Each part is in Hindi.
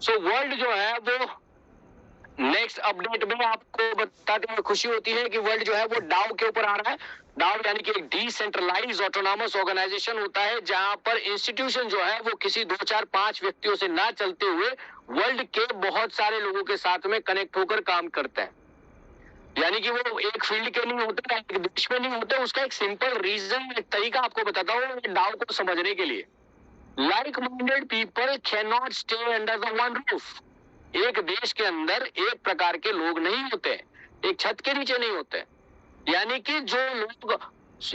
सो वर्ल्ड जो है वो नेक्स्ट अपडेट में आपको बताते हुए खुशी होती है कि वर्ल्ड जो है वो डाउ के ऊपर आ रहा है। डाउ यानी कि एक डिसेंट्रलाइज ऑटोनॉमस ऑर्गेनाइजेशन होता है, जहां पर इंस्टीट्यूशन जो है वो किसी 2 4 5 व्यक्तियों से ना चलते हुए वर्ल्ड के बहुत सारे लोगों के साथ में कनेक्ट होकर काम करते हैं। यानी कि वो एक फील्ड के नहीं होते, एक देश में नहीं होते। उसका एक सिंपल रीजन, एक तरीका आपको बताता हूँ डाउ को समझने के लिए। Like minded people can not stay under the one roof. एक देश के अंदर एक प्रकार के लोग नहीं होते, एक छत के नीचे नहीं होते। यानी कि जो लोग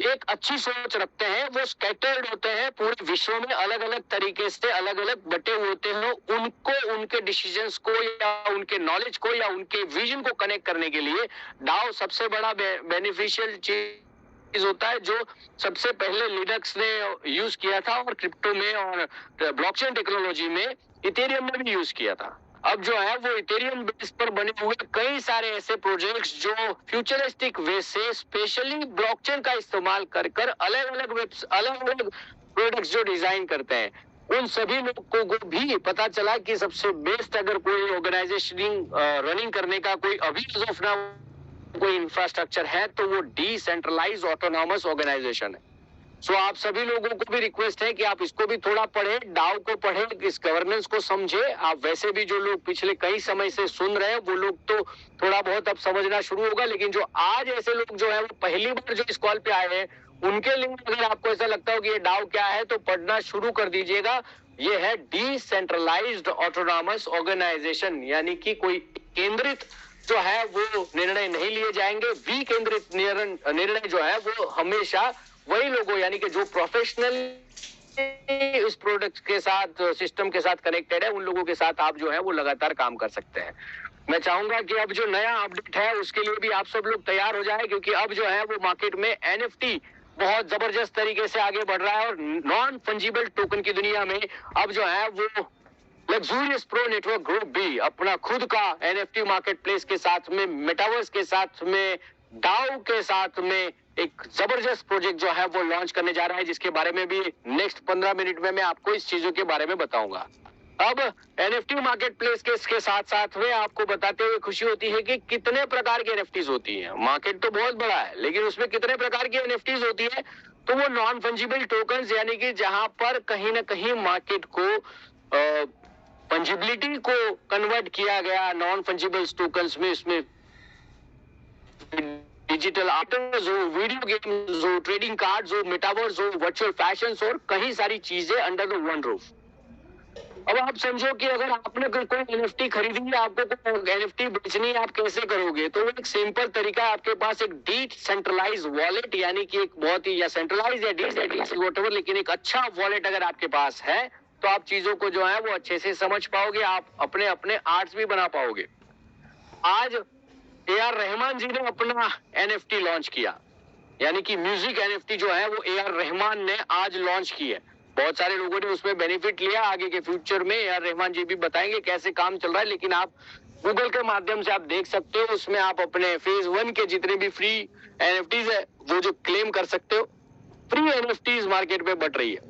एक अच्छी सोच रखते हैं वो स्कैटर्ड होते हैं पूरे विश्व में, अलग अलग तरीके से अलग अलग बटे होते हैं। उनको उनके डिसीजंस को या उनके नॉलेज को या उनके विजन को कनेक्ट करने के लिए डाउ सबसे बड़ा बेनिफिशियल चीज होता है, जो सबसे पहले लिनक्स ने यूज किया था और क्रिप्टो में और ब्लॉकचेन टेक्नोलॉजी में इथेरियम ने भी यूज किया था। अब जो है वो इथेरियम बेस पर बने हुए कई सारे ऐसे प्रोजेक्ट्स जो फ्यूचरिस्टिक वे से स्पेशली ब्लॉकचेन का इस्तेमाल कर कर अलग अलग प्रोडक्ट्स जो डिजाइन करते हैं, उन सभी लोगों को भी पता चला कि सबसे बेस्ट अगर कोई ऑर्गेनाइजेशन रनिंग करने का कोई अभी ऑफ ना कोई इंफ्रास्ट्रक्चर है तो वो डिसेंट्रलाइज ऑटोनॉमस ऑर्गेनाइजेशन है। सो आप सभी लोगों को भी रिक्वेस्ट है कि आप इसको भी थोड़ा पढ़ें, डाउ को पढ़ें, इस गवर्नेंस को समझे। आप वैसे भी जो लोग पिछले कई समय से सुन रहे हैं वो लोग तो थोड़ा बहुत अब समझना शुरू होगा, लेकिन जो आज ऐसे लोग जो है वो पहली बार जो इस कॉल पे आए हैं उनके लिए अगर आपको ऐसा लगता हो कि ये डाउ क्या है तो पढ़ना शुरू कर दीजिएगा। ये है डिसेंट्रलाइज्ड ऑटोनॉमस ऑर्गेनाइजेशन, यानी कि कोई केंद्रित जो है वो निर्णय नहीं लिए जाएंगे। विकेंद्रित निर्णय जो है वो हमेशा वही लोगों यानी कि जो प्रोफेशनल इस प्रोडक्ट के साथ सिस्टम के साथ कनेक्टेड है, उन लोगों के साथ आप जो है वो लगातार काम कर सकते हैं। मैं चाहूंगा कि अब जो नया अपडेट है उसके लिए भी आप सब लोग तैयार हो जाए, क्योंकि अब जो है वो मार्केट में एनएफटी बहुत जबरदस्त तरीके से आगे बढ़ रहा है और नॉन फंजिबल टोकन की दुनिया में अब जो है वो लग्जूरियस प्रो नेटवर्क ग्रुप भी अपना खुद का एनएफटी मार्केट प्लेस के साथ में, मेटावर्स के साथ में, डाउ के साथ में एक जबरदस्त प्रोजेक्ट जो है वो लॉन्च करने जा रहा है, जिसके बारे में भी नेक्स्ट 15 मिनट में मैं आपको इस चीजों के बारे में बताऊंगा। अब एनएफटी मार्केट प्लेस के इसके साथ साथ में आपको बताते हुए खुशी होती है कि कितने प्रकार की एनएफटीज होती हैं। मार्केट तो बहुत बड़ा है, लेकिन उसमें कितने प्रकार की एनएफटीज होती है, तो वो नॉन फंजिबल टोकन्स, यानी कि जहां पर कहीं ना कहीं मार्केट को फंजिबिलिटी को कन्वर्ट किया गया नॉन फंजिबल टोकन्स में। इसमें डिजिटल आइटम्स हो, वीडियो गेम्स हो, ट्रेडिंग कार्ड्स हो, मेटावर्स हो, वर्चुअल फैशंस और कई सारी चीजें अंडर द वन रूफ। अब आप समझो कि अगर आपने कोई एनएफटी खरीदी है, आपको एनएफटी बेचनी है, आप कैसे करोगे? तो एक सिंपल तरीका है, आपके पास एक डिसेंट्रलाइज वॉलेट, यानी कि एक बहुत ही या सेंट्रलाइज या डिसेंट्रलाइज व्हाटएवर, लेकिन एक अच्छा वॉलेट अगर आपके पास है तो आप चीजों को जो है वो अच्छे से समझ पाओगे, आप अपने अपने आर्ट्स भी बना पाओगे। आज ए.आर. रहमान जी ने अपना एनएफटी लॉन्च किया, यानी कि म्यूजिक एनएफटी जो है वो ए.आर. रहमान ने आज लॉन्च की है। बहुत सारे लोगों ने उसमें बेनिफिट लिया। आगे के फ्यूचर में ए.आर. रहमान जी भी बताएंगे कैसे काम चल रहा है, लेकिन आप गूगल के माध्यम से आप देख सकते हो, उसमें आप अपने फेज 1 के जितने भी फ्री एनएफटीज है वो जो क्लेम कर सकते हो। फ्री एनएफटीज मार्केट में बढ़ रही है,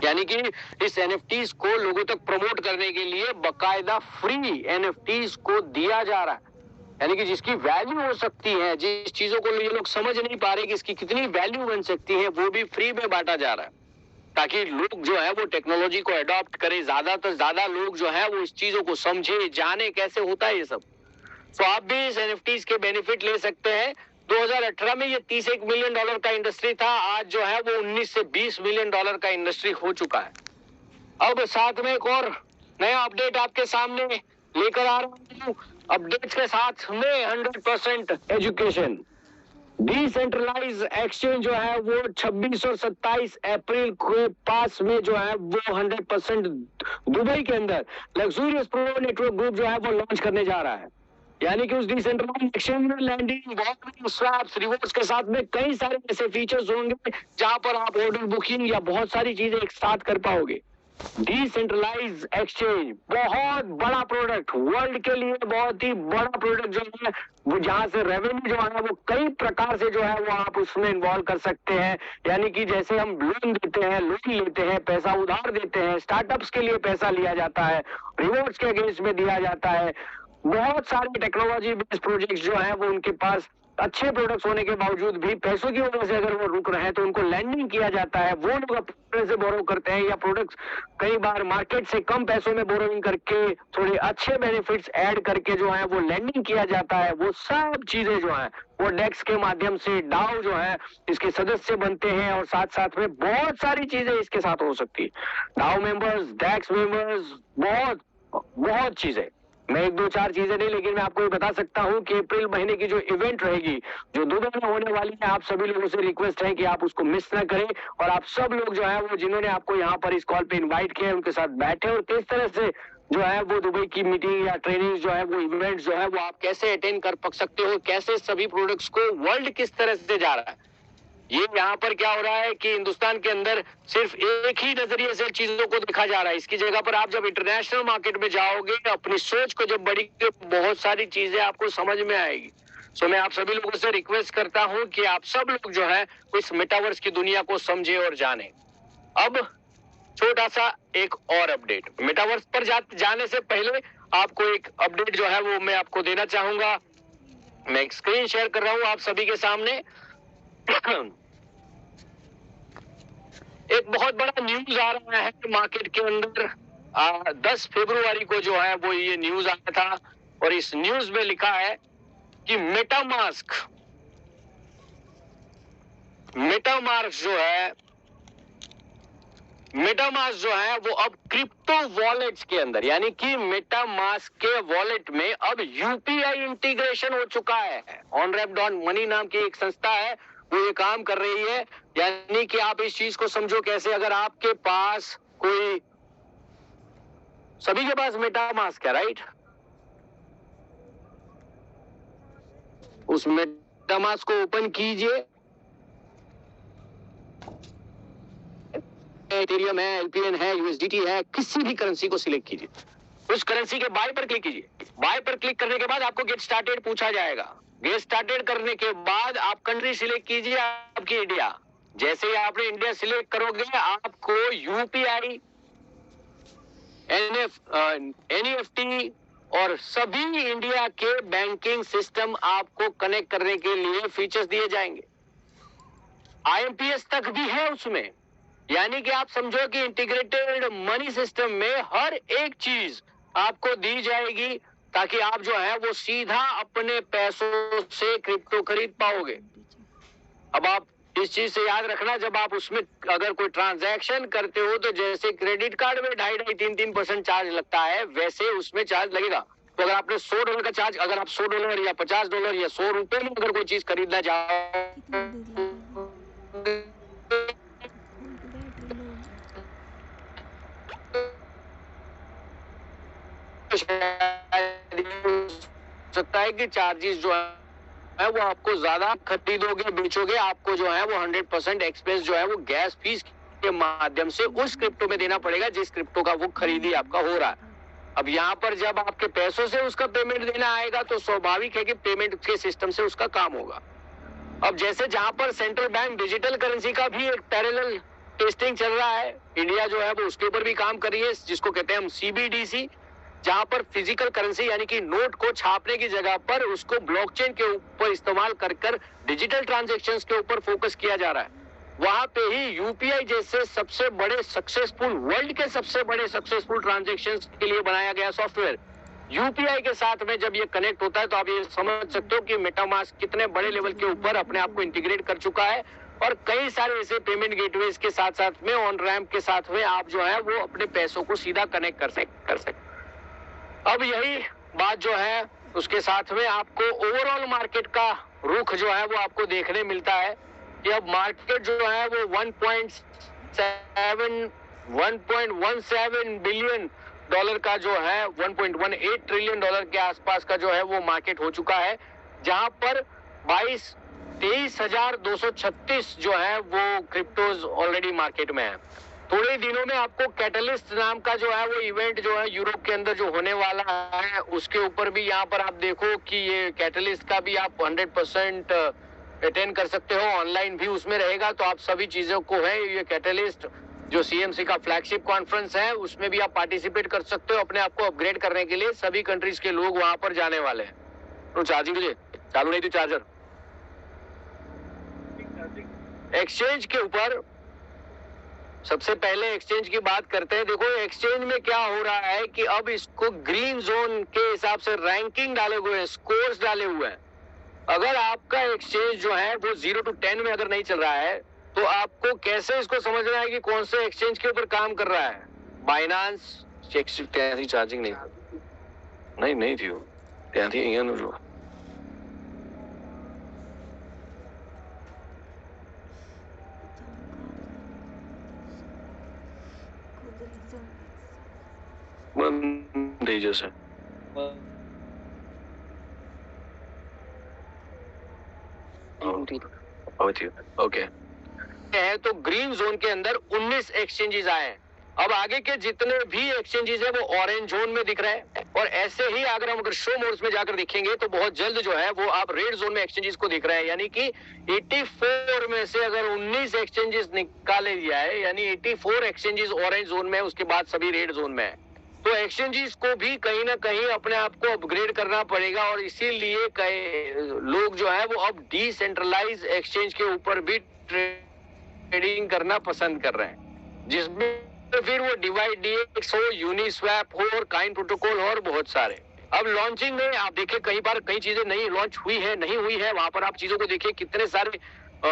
यानी कि इस एनएफटीज को लोगों तक प्रमोट करने के लिए बकायदा फ्री एनएफटीज को दिया जा रहा है, यानी कि जिसकी वैल्यू हो सकती है, जिस चीजों को ये लोग समझ नहीं पा रहे कि इसकी कितनी वैल्यू बन सकती है, वो भी फ्री में बांटा जा रहा है, ताकि लोग जो है वो टेक्नोलॉजी को अडॉप्ट करें, ज्यादा से ज्यादा लोग जो है वो इस चीजों को समझे, जाने कैसे होता है ये सब। तो आप भी इस एनएफटीज के बेनिफिट ले सकते हैं। 2018 में ये $31 मिलियन का इंडस्ट्री था, आज जो है वो 19 से $20 मिलियन का इंडस्ट्री हो चुका है। अब साथ में एक और नया अपडेट आपके सामने लेकर आ रहा हूँ। अपडेट के साथ में 100% एजुकेशन। डिसेंट्रलाइज एक्सचेंज जो है वो 26 और 27 अप्रैल के पास में जो है वो 100% दुबई के अंदर लग्जूरियस प्रो नेटवर्क ग्रुप जो है वो लॉन्च करने जा रहा है, यानी कि उस डिसेंट्रलाइज एक्सचेंज में लैंडिंग, वॉलेट, स्वैप्स, रिवॉर्ड्स के साथ में कई सारे ऐसे फीचर्स होंगे जहां पर आप ऑर्डर बुकिंग या बहुत सारी चीजें एक साथ कर पाओगे। डिसेंट्रलाइज एक्सचेंज बहुत बड़ा प्रोडक्ट, वर्ल्ड के लिए बहुत ही बड़ा प्रोडक्ट जो है वो, जहां से रेवेन्यू जो है वो कई प्रकार से जो है वो आप उसमें इन्वॉल्व कर सकते हैं। यानी कि जैसे हम लोन देते हैं, लोन लेते हैं, पैसा उधार देते हैं, स्टार्टअप्स के लिए पैसा लिया जाता है, रिवॉर्ड्स के अगेंस्ट में दिया जाता है। बहुत सारे टेक्नोलॉजी बेस्ड प्रोजेक्ट्स जो है वो उनके पास अच्छे प्रोडक्ट्स होने के बावजूद भी पैसों की वजह से अगर वो रुक रहे हैं तो उनको लैंडिंग किया जाता है। वो लोग अपने से बोरो करते हैं या प्रोडक्ट्स कई बार मार्केट से कम पैसों में बोरोइंग करके थोड़े अच्छे बेनिफिट्स ऐड करके जो है वो लैंडिंग किया जाता है। वो सब चीजें जो है वो डेक्स के माध्यम से डाउ जो है इसके सदस्य बनते हैं और साथ साथ में बहुत सारी चीजें इसके साथ हो सकती है। डाउ मेंबर्स, डेक्स मेंबर्स, बहुत बहुत चीजें, मैं एक दो चार चीजें नहीं लेकिन मैं आपको ये बता सकता हूं कि अप्रैल महीने की जो इवेंट रहेगी जो दुबई में होने वाली है, आप सभी लोगों से रिक्वेस्ट है कि आप उसको मिस ना करें और आप सब लोग जो है वो जिन्होंने आपको यहाँ पर इस कॉल पे इनवाइट किया है उनके साथ बैठे और किस तरह से जो है वो दुबई की मीटिंग या ट्रेनिंग जो है वो इवेंट जो है वो आप कैसे अटेंड कर सकते हो, कैसे सभी प्रोडक्ट्स को वर्ल्ड किस तरह से जा रहा है। ये यहाँ पर क्या हो रहा है कि हिंदुस्तान के अंदर सिर्फ एक ही नजरिए से चीजों को देखा जा रहा है। इसकी जगह पर आप जब इंटरनेशनल मार्केट में जाओगे, अपनी सोच को जब बढ़ेगी, बहुत सारी चीजें आपको समझ में आएगी। सो मैं आप सभी लोगों से रिक्वेस्ट करता हूं कि आप सब लोग जो है इस मेटावर्स की दुनिया को समझे और जाने। अब छोटा सा एक और अपडेट, मेटावर्स पर जाने से पहले आपको एक अपडेट जो है वो मैं आपको देना चाहूंगा। मैं एक स्क्रीन शेयर कर रहा हूं आप सभी के सामने। एक बहुत बड़ा न्यूज आ रहा है मार्केट के अंदर। 10 फरवरी को जो है वो ये न्यूज आया था और इस न्यूज में लिखा है कि मेटामास्क जो है वो अब क्रिप्टो वॉलेट्स के अंदर, यानी कि मेटामास्क के वॉलेट में अब यूपीआई इंटीग्रेशन हो चुका है। OnRamp.money नाम की एक संस्था है वो ये काम कर रही है। यानी कि आप इस चीज को समझो कैसे, अगर आपके पास कोई, सभी के पास मेटामास्क है राइट, उस मेटामास्क को ओपन कीजिए, इथेरियम है, एलपीएन है, यूएसडीटी है, किसी भी करेंसी को सिलेक्ट कीजिए, उस करेंसी के बाय पर क्लिक कीजिए। बाय पर क्लिक करने के बाद आपको गेट स्टार्टेड पूछा जाएगा। गेट स्टार्टेड करने के बाद आप कंट्री सिलेक्ट कीजिए, आपकी इंडिया। जैसे ही आपने इंडिया सिलेक्ट करोगे आपको यूपीआई, एनईएफटी और सभी इंडिया के बैंकिंग सिस्टम आपको कनेक्ट करने के लिए फीचर्स दिए जाएंगे। आईएमपीएस तक भी है उसमें, यानी कि आप समझो कि इंटीग्रेटेड मनी सिस्टम में हर एक चीज आपको दी जाएगी ताकि आप जो है वो सीधा अपने पैसों से क्रिप्टो खरीद पाओगे। अब आप इस चीज से याद रखना, जब आप उसमें अगर कोई ट्रांजैक्शन करते हो तो जैसे क्रेडिट कार्ड में 2.5-3% चार्ज लगता है, वैसे उसमें चार्ज लगेगा। तो अगर आपने $100 का चार्ज, अगर आप $100 या $50 या ₹100 में अगर कोई चीज खरीदना चाहो सकता है कि चार्जेस जो है वो आपको ज्यादा खरीदोगे बेचोगे, आपको जो है वो 100% एक्सपेंस जो है वो गैस फीस के माध्यम से उस क्रिप्टो में देना पड़ेगा जिस क्रिप्टो का वो खरीदी आपका हो रहा है। अब यहाँ पर जब आपके पैसों से उसका पेमेंट देना आएगा तो स्वाभाविक है कि पेमेंट के सिस्टम से उसका काम होगा। अब जैसे जहां पर सेंट्रल बैंक डिजिटल करेंसी का भी एक पैरेलल टेस्टिंग चल रहा है, इंडिया जो है वो उसके ऊपर भी काम कर रही है, जिसको कहते हैं हम CBDC, जहां पर फिजिकल करेंसी यानी कि नोट को छापने की जगह पर उसको ब्लॉकचेन के ऊपर इस्तेमाल कर डिजिटल ट्रांजैक्शंस के ऊपर फोकस किया जा रहा है। वहां पे ही यूपीआई जैसे सबसे बड़े सक्सेसफुल, वर्ल्ड के सबसे बड़े सक्सेसफुल ट्रांजैक्शंस के लिए बनाया गया सॉफ्टवेयर यूपीआई के साथ में जब ये कनेक्ट होता है तो आप ये समझ सकते हो कि मेटामास्क कितने बड़े लेवल के ऊपर अपने आप को इंटीग्रेट कर चुका है और कई सारे ऐसे पेमेंट गेटवेज के साथ साथ में OnRamp के साथ में आप जो है वो अपने पैसों को सीधा कनेक्ट कर सकते। अब यही बात जो है उसके साथ में आपको ओवरऑल मार्केट का रुख जो है वो आपको देखने मिलता है कि अब मार्केट जो है वो 1.17 बिलियन डॉलर का जो है 1.18 ट्रिलियन डॉलर के आसपास का जो है वो मार्केट हो चुका है, जहां पर 23,236 जो है वो क्रिप्टोज ऑलरेडी मार्केट में है। थोड़े दिनों में आपको कैटलिस्ट नाम का जो है वो इवेंट जो है यूरोप के अंदर जो होने वाला है, उसके ऊपर भी यहाँ पर आप देखो कि ये कैटलिस्ट का भी आप 100% अटेंड कर सकते हो, ऑनलाइन भी उसमें रहेगा। तो आप सभी चीजों को है, ये कैटलिस्ट जो सीएमसी का फ्लैगशिप कॉन्फ्रेंस है उसमें भी आप पार्टिसिपेट कर सकते हो अपने आप को अपग्रेड करने के लिए। सभी कंट्रीज के लोग वहां पर जाने वाले हैं। तो चार्जिंग चालू नहीं थी चार्जर। एक्सचेंज के ऊपर सबसे पहले एक्सचेंज की बात करते हैं। देखो एक्सचेंज में क्या हो रहा है कि अब इसको ग्रीन जोन के हिसाब से रैंकिंग डाले हुए हैं, स्कोर्स डाले हुए हैं। अगर आपका एक्सचेंज जो है वो 0 to 10 में अगर नहीं चल रहा है तो आपको कैसे इसको समझना है कि कौन से एक्सचेंज के ऊपर काम कर रहा है। बाइनांस चार्जिंग नहीं थी वो जो जैसे ओके है। तो ग्रीन जोन के अंदर 19 एक्सचेंजेस आए। अब आगे के जितने भी एक्सचेंजेस है वो ऑरेंज जोन में दिख रहे हैं, और ऐसे ही अगर हम शो मोड्स में जाकर देखेंगे तो बहुत जल्द जो है वो आप रेड जोन में एक्सचेंजेस को दिख रहे हैं। यानी कि 84 में से अगर 19 एक्सचेंजेस निकाले जाए यानी 84 एक्सचेंजेस ऑरेंज जोन में, उसके बाद सभी रेड जोन में है। तो एक्सचेंजेस को भी कहीं ना कहीं अपने आप को अपग्रेड करना पड़ेगा, और इसीलिए कई लोग जो है वो अब डिसेंट्रलाइज एक्सचेंज के ऊपर भी ट्रेडिंग करना पसंद कर रहे हैं, जिसमें फिर वो डिवाइड डीएक्स हो, यूनिस्वैप हो और काइन प्रोटोकॉल हो और बहुत सारे। अब लॉन्चिंग में आप देखिए कई बार कई चीजें नहीं लॉन्च हुई है, नहीं हुई है, वहां पर आप चीजों को देखिए कितने सारे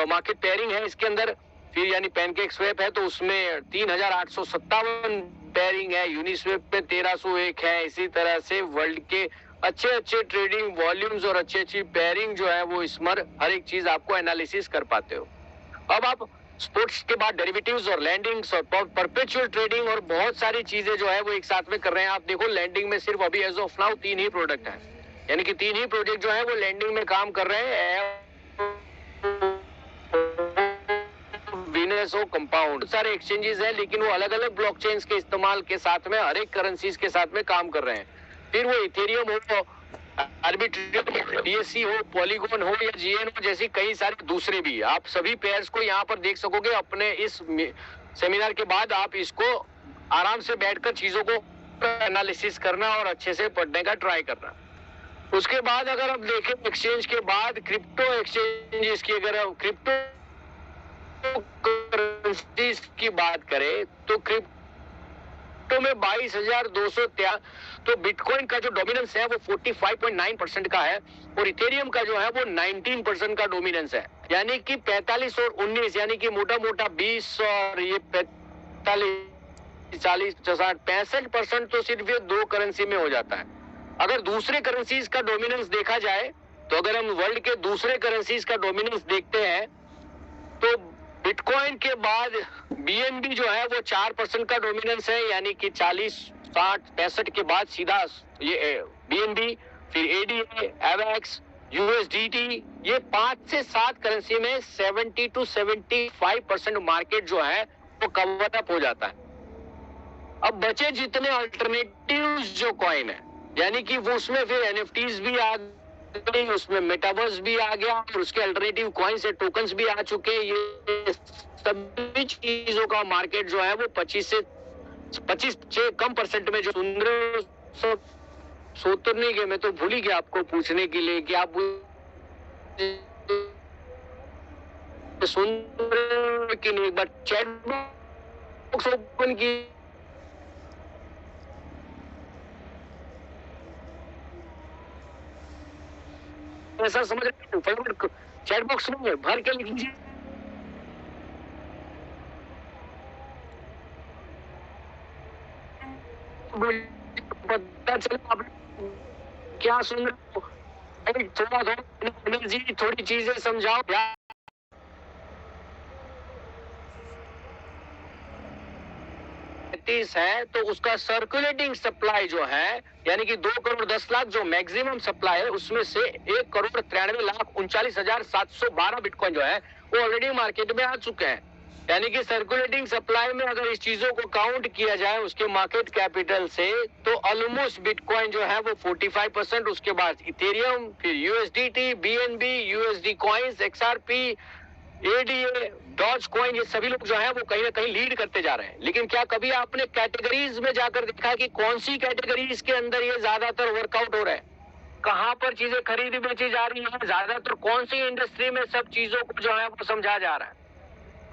मार्केट पेयरिंग है इसके अंदर। फिर यानी पैनकेक स्वैप है तो उसमें 3857 पेयरिंग है, यूनिस्वैप पे 1301 है। इसी तरह से वर्ल्ड के अच्छे ट्रेडिंग वॉल्यूम्स और अच्छी पेयरिंग जो है वो इसमें हर एक चीज आपको एनालिसिस कर पाते हो। अब आप स्पोर्ट्स के बाद डेरिवेटिव्स और लैंडिंग्स और परपेचुअल ट्रेडिंग और बहुत सारी चीजें जो है वो एक साथ में कर रहे हैं। आप देखो लैंडिंग में सिर्फ अभी एज ऑफ नाउ 3 ही प्रोडक्ट है, यानी कि 3 ही प्रोजेक्ट जो है वो लैंडिंग में काम कर रहे हैं। कंपाउंड सारे एक्सचेंजेस है, लेकिन वो अलग अलग ब्लॉकचेन्स के इस्तेमाल के साथ में हर एक करेंसीज के साथ में काम कर रहे हैं। फिर वो इथेरियम हो, आर्बिट्रियम, डीएससी हो, पॉलीगॉन हो या जीएन हो, जैसी कई सारे दूसरे भी। आप सभी पेयर्स को यहाँ पर देख सकोगे। अपने इस सेमिनार के बाद आप इसको आराम से बैठकर चीजों को एनालिसिस करना और अच्छे से पढ़ने का ट्राई करना। उसके बाद अगर आप देखें एक्सचेंज के बाद क्रिप्टो एक्सचेंजेस की, अगर क्रिप्टो करेंसीज की बात करें तो क्रिप्टो में 22,200 तो बिटकॉइन का जो डोमिनेंस है वो 45.9% का है, और इथेरियम का जो है वो 19% का डोमिनेंस है। यानी कि 45 और 19 यानी कि मोटा 20 और ये 45 40 60 65% तो सिर्फ ये 2 करेंसी में हो जाता है। अगर दूसरे करेंसीज का डोमिनेंस देखा जाए तो अगर हम वर्ल्ड के दूसरे करेंसीज का डोमिनेंस देखते हैं तो बिटकॉइन के बाद बीएनबी जो है वो 4% का डोमिनेंस है, यानी कि 40 60 65 के बाद सीधा ये बीएनबी, फिर एडीए, एवेक्स, यूएसडीटी, ये 5 से 7 करेंसी में 70 to 75% मार्केट जो है वो कवर अप हो जाता है। अब बचे जितने अल्टरनेटिव्स जो कॉइन है, यानी कि वो उसमें फिर एनएफटीज भी आ गई, उसमें मेटावर्स भी आ गया और उसके अल्टरनेटिव कॉइन से टोकन्स भी आ चुके हैं। ये सभी चीजों का मार्केट जो है वो 25 से कम परसेंट में जो सुंदर सोतरने के, मैं तो भूल ही गया आपको पूछने के लिए कि आप सुंदर की नहीं, एक बार चैट बॉक्स ओपन की ऐसा समझ रहे फटाफट चैट बॉक्स में भर के लिख लीजिए। पता चला आप क्या सुन रहे हो, थोड़ा एनर्जी, थोड़ी चीजें समझाओ। है तो उसका सर्कुलेटिंग सप्लाई जो है यानी कि 2 करोड़ 10 लाख जो मैक्सिमम सप्लाई है, उसमें से 1 करोड़ 93 लाख 39,712 बिटकॉइन जो है वो ऑलरेडी मार्केट में आ चुके हैं। यानी कि सर्कुलेटिंग सप्लाई में अगर इस चीजों को काउंट किया जाए उसके मार्केट कैपिटल से, तो ऑलमोस्ट बिटकॉइन जो है वो 45%, उसके बाद इथेरियम, फिर USDT, BNB, USD coins, XRP, ADA, doge coin, ये सभी लोग जो है वो कहीं ना कहीं लीड करते जा रहे हैं। लेकिन क्या कभी आपने कैटेगरीज में जाकर देखा कि कौन सी कैटेगरीज के अंदर ये ज्यादातर वर्कआउट हो रहा है, कहां पर चीजें खरीदी बेची जा रही है, ज्यादातर कौन सी इंडस्ट्री में सब चीजों को जो है वो समझा जा रहा है।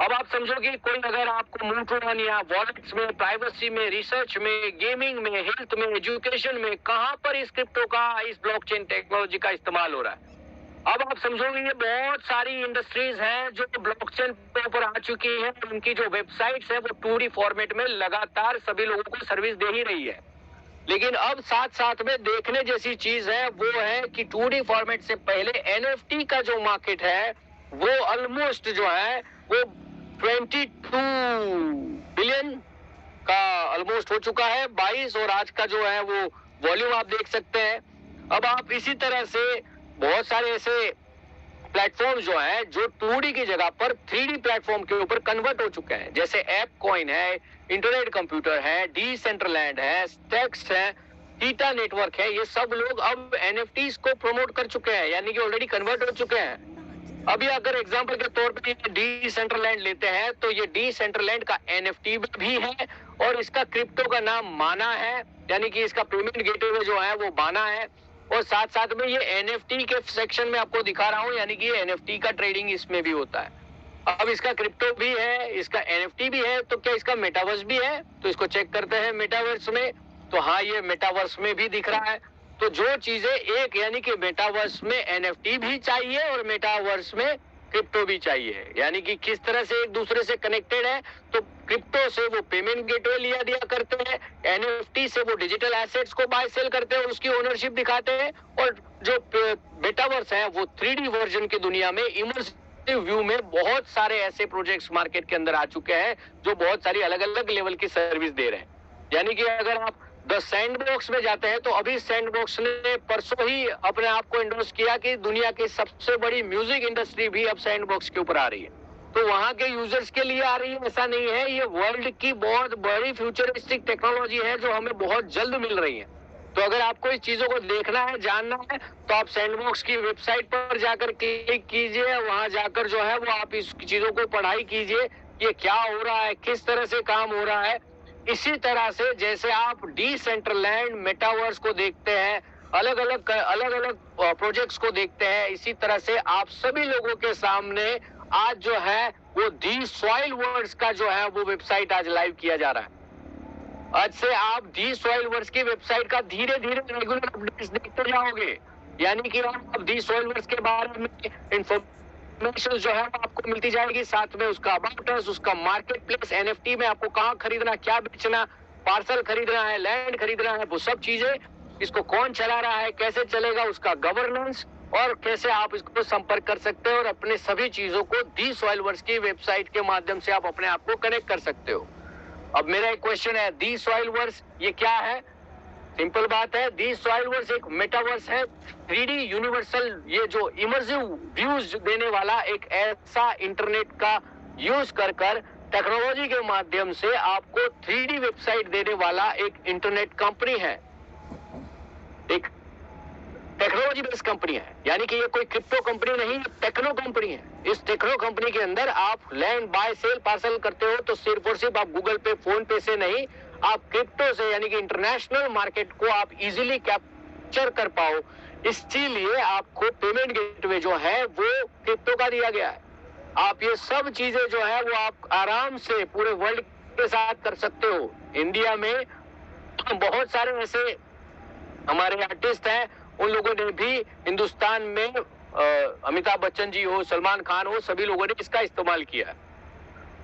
अब आप समझो कि कोई अगर आपको म्यूचुअल या वॉलेट्स में, प्राइवेसी में, रिसर्च में, गेमिंग में, हेल्थ में, एजुकेशन में, कहां पर इस क्रिप्टो का, इस ब्लॉकचेन टेक्नोलॉजी का इस्तेमाल हो रहा है। अब आप समझोगे ये बहुत सारी इंडस्ट्रीज हैं जो ब्लॉकचेन पे ऊपर आ चुकी हैं, उनकी जो वेबसाइट्स है वो 2D फॉर्मेट में लगातार सभी लोगों को सर्विस दे ही रही है। लेकिन अब साथ साथ में देखने जैसी चीज है वो है कि 2D फॉर्मेट से पहले NFT का जो मार्केट है वो ऑलमोस्ट जो है वो 22 बिलियन का ऑलमोस्ट हो चुका है, 22, और आज का जो है वो वॉल्यूम आप देख सकते हैं। अब आप इसी तरह से बहुत सारे ऐसे प्लेटफॉर्म जो हैं जो 2D की जगह पर 3D प्लेटफॉर्म के ऊपर कन्वर्ट हो चुके हैं, जैसे ऐप कॉइन है, इंटरनेट कंप्यूटर है, डिसेंट्रलैंड है, स्टेक्स है, थीटा नेटवर्क है, ये सब लोग अब NFTs को प्रमोट कर चुके हैं, यानी कि ऑलरेडी कन्वर्ट हो चुके हैं। अभी अगर एग्जांपल के तौर पे डिसेंट्रलैंड लेते हैं तो ये डिसेंट्रलैंड का NFT भी है और इसका क्रिप्टो का नाम माना है, यानी कि इसका पेमेंट गेटवे जो है वो माना है, और साथ साथ में ये NFT के सेक्शन में आपको दिखा रहा हूं, यानी कि ये NFT का ट्रेडिंग इसमें भी होता है। अब इसका क्रिप्टो भी है, इसका NFT भी है, तो क्या इसका मेटावर्स भी है? तो इसको चेक करते हैं मेटावर्स में, तो हाँ ये मेटावर्स में भी दिख रहा है। तो जो चीजें एक, यानी कि मेटावर्स में NFT भी चाहिए और मेटावर्स में क्रिप्टो भी चाहिए, यानी कि किस तरह से एक दूसरे से कनेक्टेड है। तो क्रिप्टो से वो पेमेंट गेटवे लिया दिया करते हैं, NFT से वो डिजिटल एसेट्स को बाय सेल करते हैं, उसकी ओनरशिप दिखाते हैं, और जो मेटावर्स है वो 3D वर्जन की दुनिया में इमर्सिव व्यू में बहुत सारे ऐसे प्रोजेक्ट्स मार्केट के अंदर आ चुके हैं जो बहुत सारी अलग अलग लेवल की सर्विस दे रहे हैं। यानी कि अगर आप द सैंडबॉक्स में जाते हैं तो अभी सैंडबॉक्स ने परसों ही अपने आप को इंडोर्स किया कि दुनिया की सबसे बड़ी म्यूजिक इंडस्ट्री भी अब सैंडबॉक्स के ऊपर आ रही है। तो वहां के यूजर्स के लिए आ रही है ऐसा नहीं है, ये वर्ल्ड की बहुत बड़ी फ्यूचरिस्टिक टेक्नोलॉजी है जो हमें बहुत जल्द मिल रही है। तो अगर आपको इस चीजों को देखना है, जानना है, तो आप सैंडबॉक्स की वेबसाइट पर जाकर क्लिक कीजिए, वहां जाकर जो है वो आप इस चीजों को पढ़ाई कीजिए, ये क्या हो रहा है, किस तरह से काम हो रहा है। इसी तरह से जैसे आप डिसेंट्रलैंड, मेटावर्स को देखते हैं, अलग अलग प्रोजेक्ट्स को देखते हैं, इसी तरह से आप सभी लोगों के सामने आज जो है वो दी सॉइल वर्ड्स का जो है वो वेबसाइट आज लाइव किया जा रहा है। आज से आप दी सॉइल वर्ड्स की वेबसाइट का धीरे धीरे रेगुलर अपडेट्स देखते जाओगे, यानी कि आप दी सॉइल वर्ड्स के बारे में इन्फॉर्मेशन जो है आपको मिलती जाएगी, साथ में उसका अबाउट अस, उसका मार्केट प्लेस, NFT में आपको कहां खरीदना, क्या बेचना, पार्सल खरीदना है, लैंड खरीदना है, वो सब चीजें, इसको कौन चला रहा है, कैसे चलेगा, उसका गवर्नेंस, और कैसे आप इसको संपर्क कर सकते हो और अपने सभी चीजों को दी सॉइल वर्ड्स की वेबसाइट के माध्यम से आप अपने आप को कनेक्ट कर सकते हो। अब मेरा एक क्वेश्चन है, दी सॉइल वर्ड्स ये क्या है? सिंपल बात है, दी सॉइल वर्ड्स एक मेटावर्स है, 3D यूनिवर्सल, ये जो इमर्सिव व्यूज देने वाला एक ऐसा इंटरनेट का यूज कर टेक्नोलॉजी के माध्यम से आपको 3D वेबसाइट देने वाला एक इंटरनेट कंपनी है, एक टेक्नोलॉजी बेस्ड कंपनी है। यानी कि ये कोई क्रिप्टो कंपनी नहीं, टेक्नो कंपनी है। इस टेक्नो कंपनी के अंदर आप लैंड, बाय, सेल, पार्सल करते हो तो सिर्फ और सिर्फ आप गूगल पे, फोन पे से नहीं, आप क्रिप्टो से, यानी कि इंटरनेशनल मार्केट को आप इजीली कैप्चर कर पाओ, इसीलिए आपको पेमेंट गेटवे जो है वो क्रिप्टो का दिया गया है। आप ये सब चीजें जो है वो आप आराम से पूरे वर्ल्ड के साथ कर सकते हो। इंडिया में बहुत सारे ऐसे हमारे आर्टिस्ट हैं, उन लोगों ने भी हिंदुस्तान में अमिताभ बच्चन जी हो, सलमान खान हो, सभी लोगों ने इसका इस्तेमाल किया है।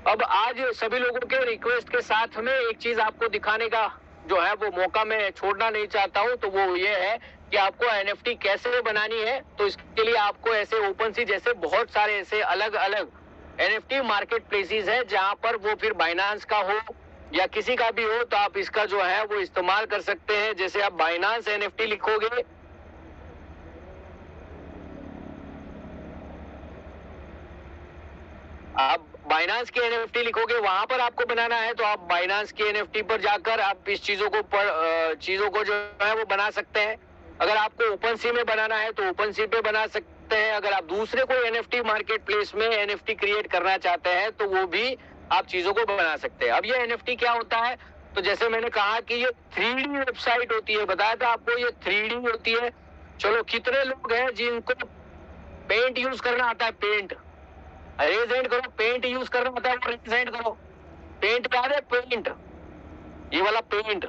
अब आज सभी लोगों के रिक्वेस्ट के साथ में एक चीज आपको दिखाने का जो है वो मौका मैं छोड़ना नहीं चाहता हूं, तो वो ये है कि आपको NFT कैसे बनानी है। तो इसके लिए आपको ऐसे ओपन सी जैसे बहुत सारे ऐसे अलग अलग NFT मार्केट प्लेसेस है, जहां पर वो फिर बाइनांस का हो या किसी का भी हो, तो आप इसका जो है वो इस्तेमाल कर सकते हैं। जैसे आप बाइनांस NFT लिखोगे, आप बाइनांस के एनएफटी लिखोगे, वहां पर आपको बनाना है तो आप बाइनांस के एनएफटी पर जाकर आप इस चीजों को जो है वो बना सकते हैं। अगर आपको ओपन सी में बनाना है तो ओपन सी पे बना सकते हैं। अगर आप दूसरे कोई एनएफटी मार्केट प्लेस में एनएफटी क्रिएट करना चाहते हैं तो वो भी आप चीजों को बना सकते हैं। अब ये एनएफटी क्या होता है, तो जैसे मैंने कहा कि ये 3D वेबसाइट होती है, बताया था आपको ये 3D होती है। चलो कितने लोग हैं जिनको पेंट यूज करना आता है? पेंट रेज हैंड करो। पेंट यूज करना आता है वो रेज हैंड करो। पेंट याद है? पेंट, ये वाला पेंट,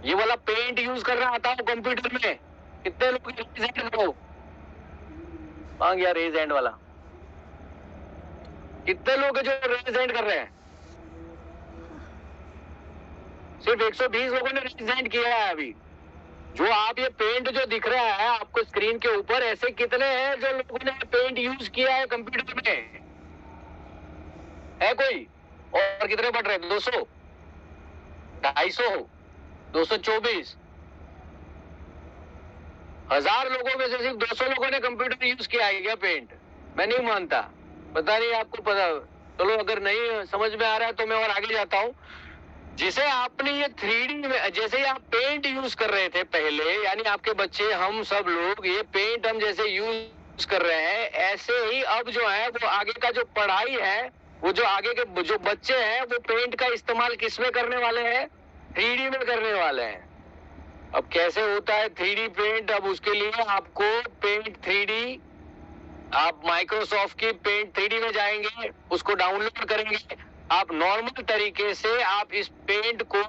ये वाला पेंट यूज करना आता है कंप्यूटर में? कितने लोग रेज हैंड करो? मांग यार रेज हैंड वाला। कितने लोग जो रेज हैंड कर रहे हैं? सिर्फ 120 लोगों ने रेज हैंड किया है अभी। जो आप ये पेंट जो दिख रहा है आपको स्क्रीन के ऊपर, ऐसे कितने हैं जो लोगों ने पेंट यूज किया है कंप्यूटर में? है कोई? और कितने बढ़ रहे हैं? 200, 250, 224, 1000 लोगों में से सिर्फ 200 लोगों ने कंप्यूटर यूज किया है क्या पेंट? मैं नहीं मानता, पता नहीं आपको पता। चलो अगर नहीं समझ में आ रहा है तो मैं और आगे जाता हूं। जिसे आपने ये 3D में, जैसे आप पेंट यूज कर रहे थे पहले, यानी आपके बच्चे, हम सब लोग ये पेंट हम जैसे यूज कर रहे हैं, ऐसे ही अब जो है वो आगे का जो पढ़ाई है, वो जो आगे के जो बच्चे हैं वो पेंट का इस्तेमाल किस में करने वाले हैं? 3D में करने वाले हैं। अब कैसे होता है 3D पेंट? अब उसके लिए आपको पेंट 3D, आप माइक्रोसॉफ्ट की पेंट 3D में जाएंगे, उसको डाउनलोड करेंगे। आप नॉर्मल तरीके से आप इस पेंट को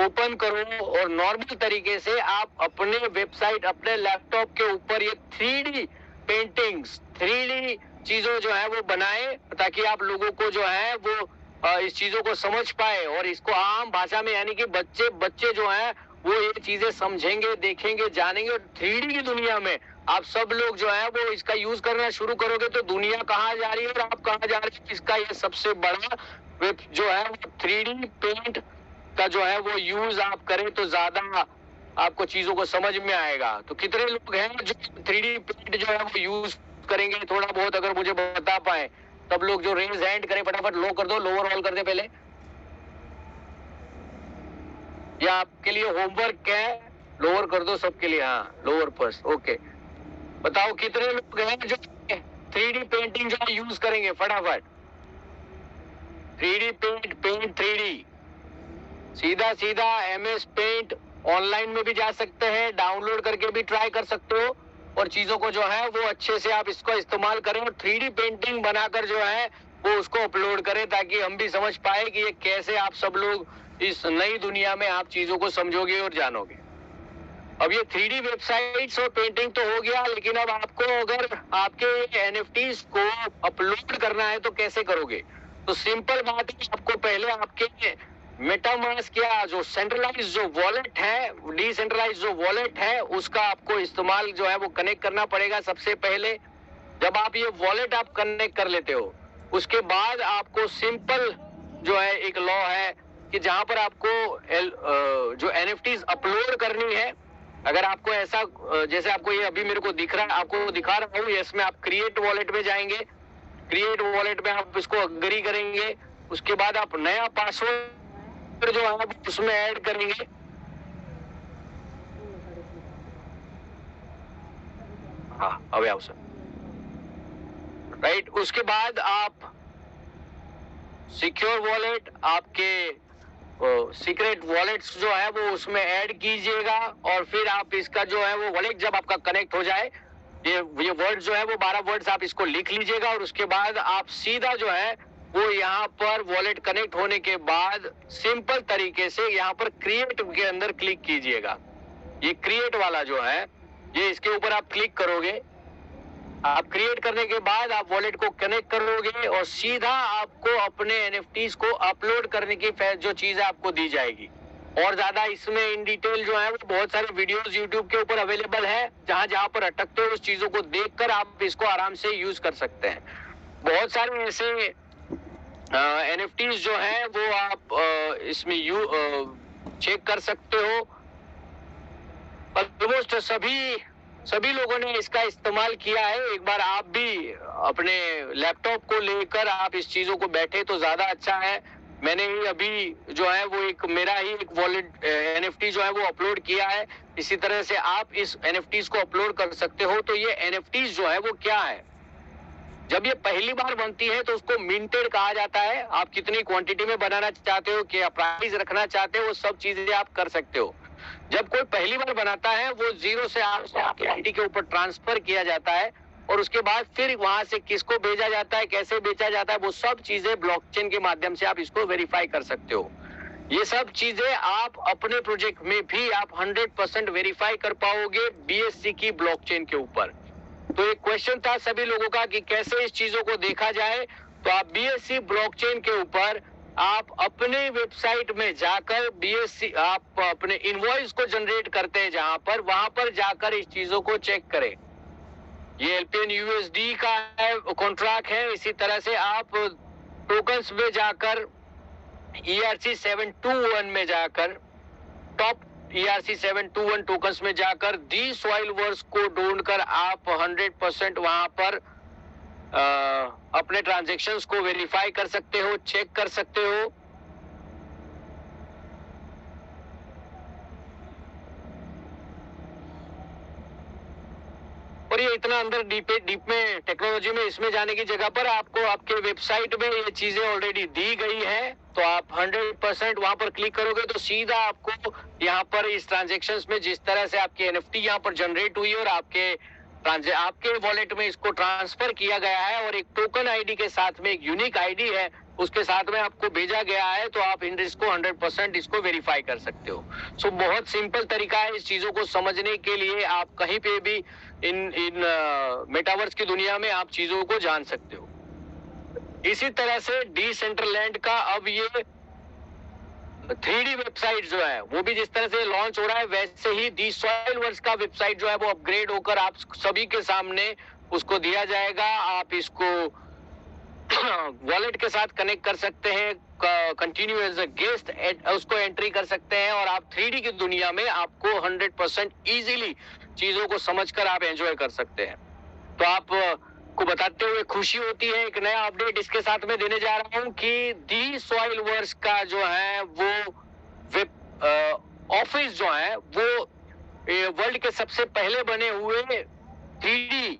ओपन करो और नॉर्मल तरीके से आप अपने वेबसाइट, अपने लैपटॉप के ऊपर ये 3D पेंटिंग्स, 3D चीजों जो है वो बनाए, ताकि आप लोगों को जो है वो इस चीजों को समझ पाए और इसको आम भाषा में, यानी कि बच्चे जो है वो ये चीजें समझेंगे, देखेंगे, जानेंगे। और 3D की दुनिया में आप सब लोग जो है वो इसका यूज करना शुरू करोगे तो दुनिया कहाँ जा रही है और आप कहाँ जा रहे हैं, इसका ये सबसे बड़ा वेब जो है वो 3D पेंट का जो है वो यूज आप करें तो ज्यादा आपको चीजों को समझ में आएगा। तो कितने लोग हैं जो 3D पेंट जो है वो यूज करेंगे? थोड़ा बहुत अगर मुझे बता पाए तब लोग जो रेज हैंड करें, फटाफट लो कर दो, लोअर ऑल कर दे पहले। ये आपके लिए होमवर्क है, लोअर कर दो सबके लिए। हाँ, लोअर फर्स्ट, ओके। बताओ कितने लोग हैं जो 3D पेंटिंग जो यूज करेंगे? फटाफट 3D पेंट 3D, सीधा सीधा MS पेंट ऑनलाइन में भी जा सकते हैं, डाउनलोड करके भी ट्राई कर सकते हो और चीजों को जो है वो अच्छे से आप इसको इस्तेमाल करें और 3D पेंटिंग बनाकर जो है वो उसको अपलोड करें, ताकि हम भी समझ पाए कि ये कैसे आप सब लोग इस नई दुनिया में आप चीजों को समझोगे और जानोगे। अब ये 3D वेबसाइट्स और पेंटिंग तो हो गया, लेकिन अब आपको अगर आपके NFTs को अपलोड करना है तो कैसे करोगे? तो सिंपल बात है, आपको पहले आपके मेटामास्क या जो सेंट्रलाइज जो वॉलेट है, डिसेंट्रलाइज जो वॉलेट है, उसका आपको इस्तेमाल जो है वो कनेक्ट करना पड़ेगा सबसे पहले। जब आप ये वॉलेट आप कनेक्ट कर लेते हो, उसके बाद आपको सिंपल जो है एक लॉ है कि जहां पर आपको जो NFTs अपलोड करनी है, अगर आपको ऐसा जैसे आपको ये अभी मेरे को दिख रहा है, आपको दिखा रहा हूँ, इसमें आप क्रिएट वॉलेट में जाएंगे, क्रिएट वॉलेट में आप इसको अग्री करेंगे, उसके बाद आप नया पासवर्ड जो है उसमें ऐड करेंगे। हाँ, अभी आओ सर, राइट। उसके बाद आप सिक्योर वॉलेट, आपके सीक्रेट वॉलेट्स जो है वो उसमें ऐड कीजिएगा और फिर आप इसका जो है वो वॉलेट जब आपका कनेक्ट हो जाए, ये वर्ड जो है वो 12 वर्ड्स आप इसको लिख लीजिएगा और उसके बाद आप सीधा जो है वो यहाँ पर वॉलेट कनेक्ट होने के बाद सिंपल तरीके से यहाँ पर क्रिएट के अंदर क्लिक कीजिएगा। ये क्रिएट वाला जो है, ये इसके ऊपर आप क्लिक करोगे। आप क्रिएट करने के बाद आप वॉलेट को कनेक्ट करोगे और सीधा आपको अपने NFTs को अपलोड करने की जो चीज आपको दी जाएगी। और ज्यादा इसमें इन डिटेल जो है वो बहुत सारे वीडियोस YouTube के ऊपर अवेलेबल है, जहां जहां पर अटकते हो उस चीजों को देखकर आप इसको आराम से यूज कर सकते हैं। बहुत सारे ऐसे NFTs जो है वो आप इसमें चेक कर सकते हो। ऑलमोस्ट सभी सभी लोगों ने इसका इस्तेमाल किया है। एक बार आप भी अपने लैपटॉप को लेकर आप इस चीजों को बैठे तो ज्यादा अच्छा है। मैंने ही अभी जो है वो एक मेरा ही एक वॉलेट एनएफटी जो है वो अपलोड किया है। इसी तरह से आप इस एनएफटीज को अपलोड कर सकते हो। तो ये एनएफटीज जो है वो क्या है, जब ये पहली बार बनती है तो उसको मिंटेड कहा जाता है। आप कितनी क्वांटिटी में बनाना चाहते हो, क्या प्राइस रखना चाहते हो, वो सब चीजें आप कर सकते हो। जब कोई पहली बार बनाता है वो 0 से आपके आईडी के ऊपर ट्रांसफर किया जाता है और उसके बाद फिर वहां से किसको भेजा जाता है, कैसे बेचा जाता है, वो सब चीजें ब्लॉकचेन के माध्यम से आप इसको वेरीफाई कर सकते हो। ये सब चीजें आप अपने प्रोजेक्ट में भी आप 100% वेरीफाई कर पाओगे BSC की ब्लॉकचेन के ऊपर। तो एक क्वेश्चन था सभी लोगों का कि कैसे इस चीजों को देखा जाए। तो आप BSC ब्लॉकचेन के ऊपर आप अपने वेबसाइट में जाकर BSC आप अपने इनवॉइस को जनरेट करते हैं जहां पर, वहां पर जाकर इस चीजों को चेक करें। ये LPN USD का कॉन्ट्रैक्ट है। इसी तरह से आप टोकन्स में जाकर ERC-721 में जाकर टॉप ERC-721 टोकन्स में जाकर दी सॉइल वर्स को ढूंढकर आप 100% वहां पर अपने ट्रांजैक्शंस को वेरीफाई कर सकते हो, चेक कर सकते हो। और ये इतना अंदर डीप में टेक्नोलॉजी में इसमें जाने की जगह पर आपको आपके वेबसाइट में ये चीजें ऑलरेडी दी गई है। तो आप 100% वहां पर क्लिक करोगे तो सीधा आपको यहाँ पर इस ट्रांजैक्शंस में जिस तरह से आपकी NFT यहाँ पर जनरेट हुई और आपके वॉलेट में इसको ट्रांसफर किया गया है और एक टोकन आईडी के साथ में एक यूनिक आईडी है उसके साथ में आपको भेजा गया है, तो आप इसको 100% इसको वेरीफाई कर सकते हो। सो बहुत सिंपल तरीका है इस चीजों को समझने के लिए। आप कहीं पे भी इन मेटावर्स की दुनिया में आप चीजों को जान सकते हो। इसी तरह से डिसेंट्रलैंड का अब ये 3D वेबसाइट जो है वो भी जिस तरह से लॉन्च हो रहा है, वैसे ही दी सॉइल वर्स का वेबसाइट जो है वो अपग्रेड होकर आप सभी के सामने उसको दिया जाएगा। आप इसको वॉलेट के साथ कनेक्ट कर सकते हैं, कंटिन्यू एज अ गेस्ट उसको एंट्री कर सकते हैं और आप 3D की दुनिया में आपको 100% इजीली चीजों को समझकर आप एंजॉय कर सकते हैं। तो आप को बताते हुए खुशी होती है, एक नया अपडेट इसके साथ में देने जा रहा हूं कि दी सॉइल वर्स का जो है वो वेब ऑफिस जो है वो वर्ल्ड के सबसे पहले बने हुए 3D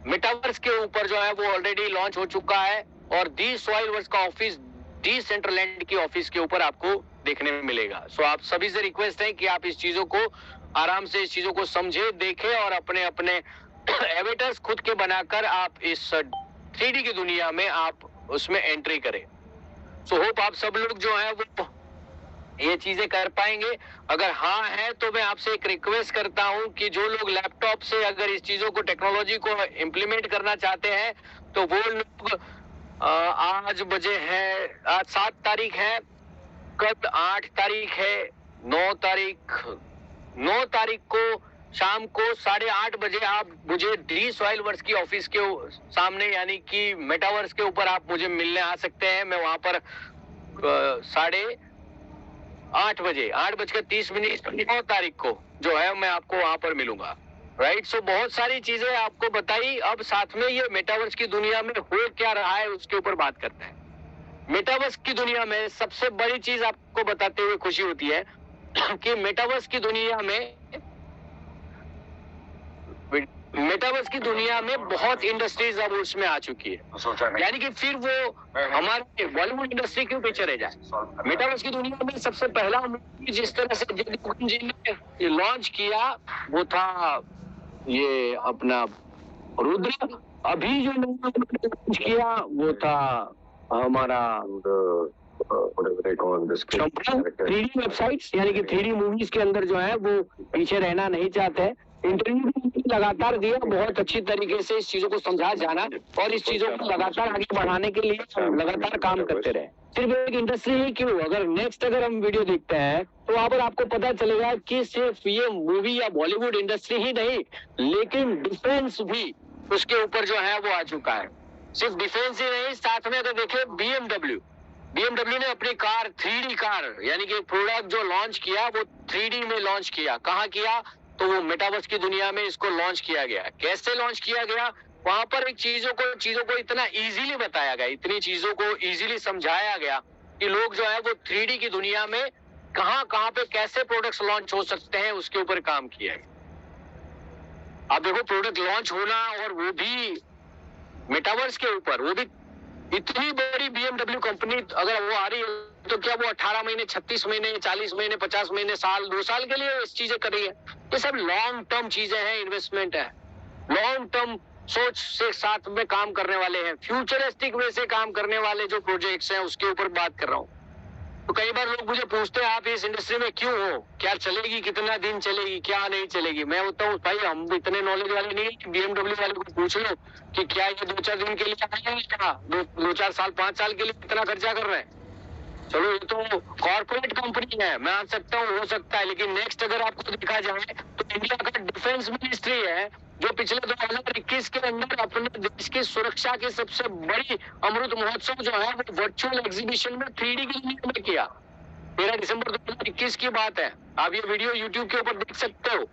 मेटावर्स के ऊपर जो है वो ऑलरेडी लॉन्च हो चुका है और दी सॉइल वर्स का ऑफिस डिसेंट्रलैंड की ऑफिस के ऊपर आपको देखने में मिलेगा। सो आप सभी से रिक्वेस्ट है कि आप इस चीजों को आराम से इस चीजों को समझे, देखें और अपने अपने एवेटर्स खुद के बनाकर आप इस 3D की दुनिया में आप उसमें एंट्री करें। सो होप आप सब लोग जो है वो ये चीजें कर पाएंगे। अगर हाँ है तो मैं आपसे एक रिक्वेस्ट करता हूं कि जो लोग लैपटॉप से अगर इस चीजों को टेक्नोलॉजी को इम्प्लीमेंट करना चाहते हैं तो वो लोग आज बजे है, आज 7 तारीख है, कल 8 तारीख है, 9 तारीख को शाम को 8:30 बजे आप मुझे दी सॉइल वर्स की ऑफिस के सामने यानी कि मेटावर्स के ऊपर आप मुझे मिलने आ सकते हैं। मैं वहां पर 8:30 बजे 8:30 9 तारीख को जो है मैं आपको वहां पर मिलूंगा। राइट। सो बहुत सारी चीजें आपको बताई। अब साथ में ये मेटावर्स की दुनिया में हो क्या रहा है उसके ऊपर बात करते हैं। मेटावर्स की दुनिया में सबसे बड़ी चीज आपको बताते हुए खुशी होती है कि मेटावर्स की दुनिया में बहुत इंडस्ट्रीज अब उसमें आ चुकी है। यानी कि फिर वो हमारे बॉलीवुड इंडस्ट्री क्यों पीछे रह जाए। मेटावर्स की दुनिया में सबसे पहला जिस तरह से जी ने लॉन्च किया वो था ये अपना रुद्र। अभी जो लॉन्च किया वो था हमारा 3D वेबसाइट्स यानी कि 3D मूवीज के अंदर जो है वो पीछे रहना नहीं चाहते। इंटरव्यू भी लगातार दिया, बहुत अच्छी तरीके से इस चीजों को समझा जाना और इस चीजों को लगातार आगे बढ़ाने के लिए लगातार काम करते रहे। सिर्फ एक इंडस्ट्री ही क्यों, अगर हम वीडियो देखते हैं तो वहां पर आपको पता चलेगा कि सिर्फ ये मूवी या बॉलीवुड इंडस्ट्री ही नहीं लेकिन डिफेंस भी उसके ऊपर जो है वो आ चुका है। सिर्फ डिफेंस ही नहीं, साथ में अगर देखें BMW ने अपनी कार 3D कार यानी कि प्रोडक्ट जो लॉन्च किया वो 3D में लॉन्च किया। कहाँ किया तो तो वो मेटावर्स की दुनिया में इसको लॉन्च किया गया। कैसे लॉन्च किया गया? वहां पर एक चीजों को इतना इजीली बताया गया, इतनी चीजों को इजीली समझाया गया कि लोग जो है वो 3D की दुनिया में कहां कहां पे कैसे प्रोडक्ट्स लॉन्च हो सकते हैं उसके ऊपर काम किया है। आप देखो प्रोडक्ट लॉन्च होना, और वो भी मेटावर्स के ऊपर, वो भी इतनी बड़ी BMW कंपनी अगर वो आ रही है तो क्या वो 18 महीने, 36 महीने, 40 महीने, 50 महीने, साल, 2 साल के लिए इस चीजें कर रही है? ये सब लॉन्ग टर्म चीजें हैं, इन्वेस्टमेंट है, लॉन्ग टर्म सोच से साथ में काम करने वाले हैं, फ्यूचरिस्टिक वे से काम करने वाले जो प्रोजेक्ट्स हैं उसके ऊपर बात कर रहा हूँ। तो कई बार लोग मुझे पूछते हैं आप इस इंडस्ट्री में क्यों हो, क्या चलेगी, कितना दिन चलेगी, क्या नहीं चलेगी? मैं बोलता हूँ भाई हम इतने नॉलेज वाले नहीं है, BMW वाले को पूछ लो कि क्या ये 2-4 दिन के लिए आए हैं, क्या 2-4 साल, 5 साल के लिए इतना खर्चा कर रहे हैं? चलो ये तो कॉर्पोरेट कंपनी है, मैं मान सकता हूँ, हो सकता है, लेकिन नेक्स्ट अगर आपको देखा जाए तो इंडिया का डिफेंस मिनिस्ट्री है जो पिछले 2021 के अंदर अपने देश की सुरक्षा की सबसे बड़ी अमृत महोत्सव जो है वो वर्चुअल एग्जीबिशन में 3D की दुनिया में किया। 13 दिसंबर 2021 की बात है, आप ये वीडियो यूट्यूब के ऊपर देख सकते हो।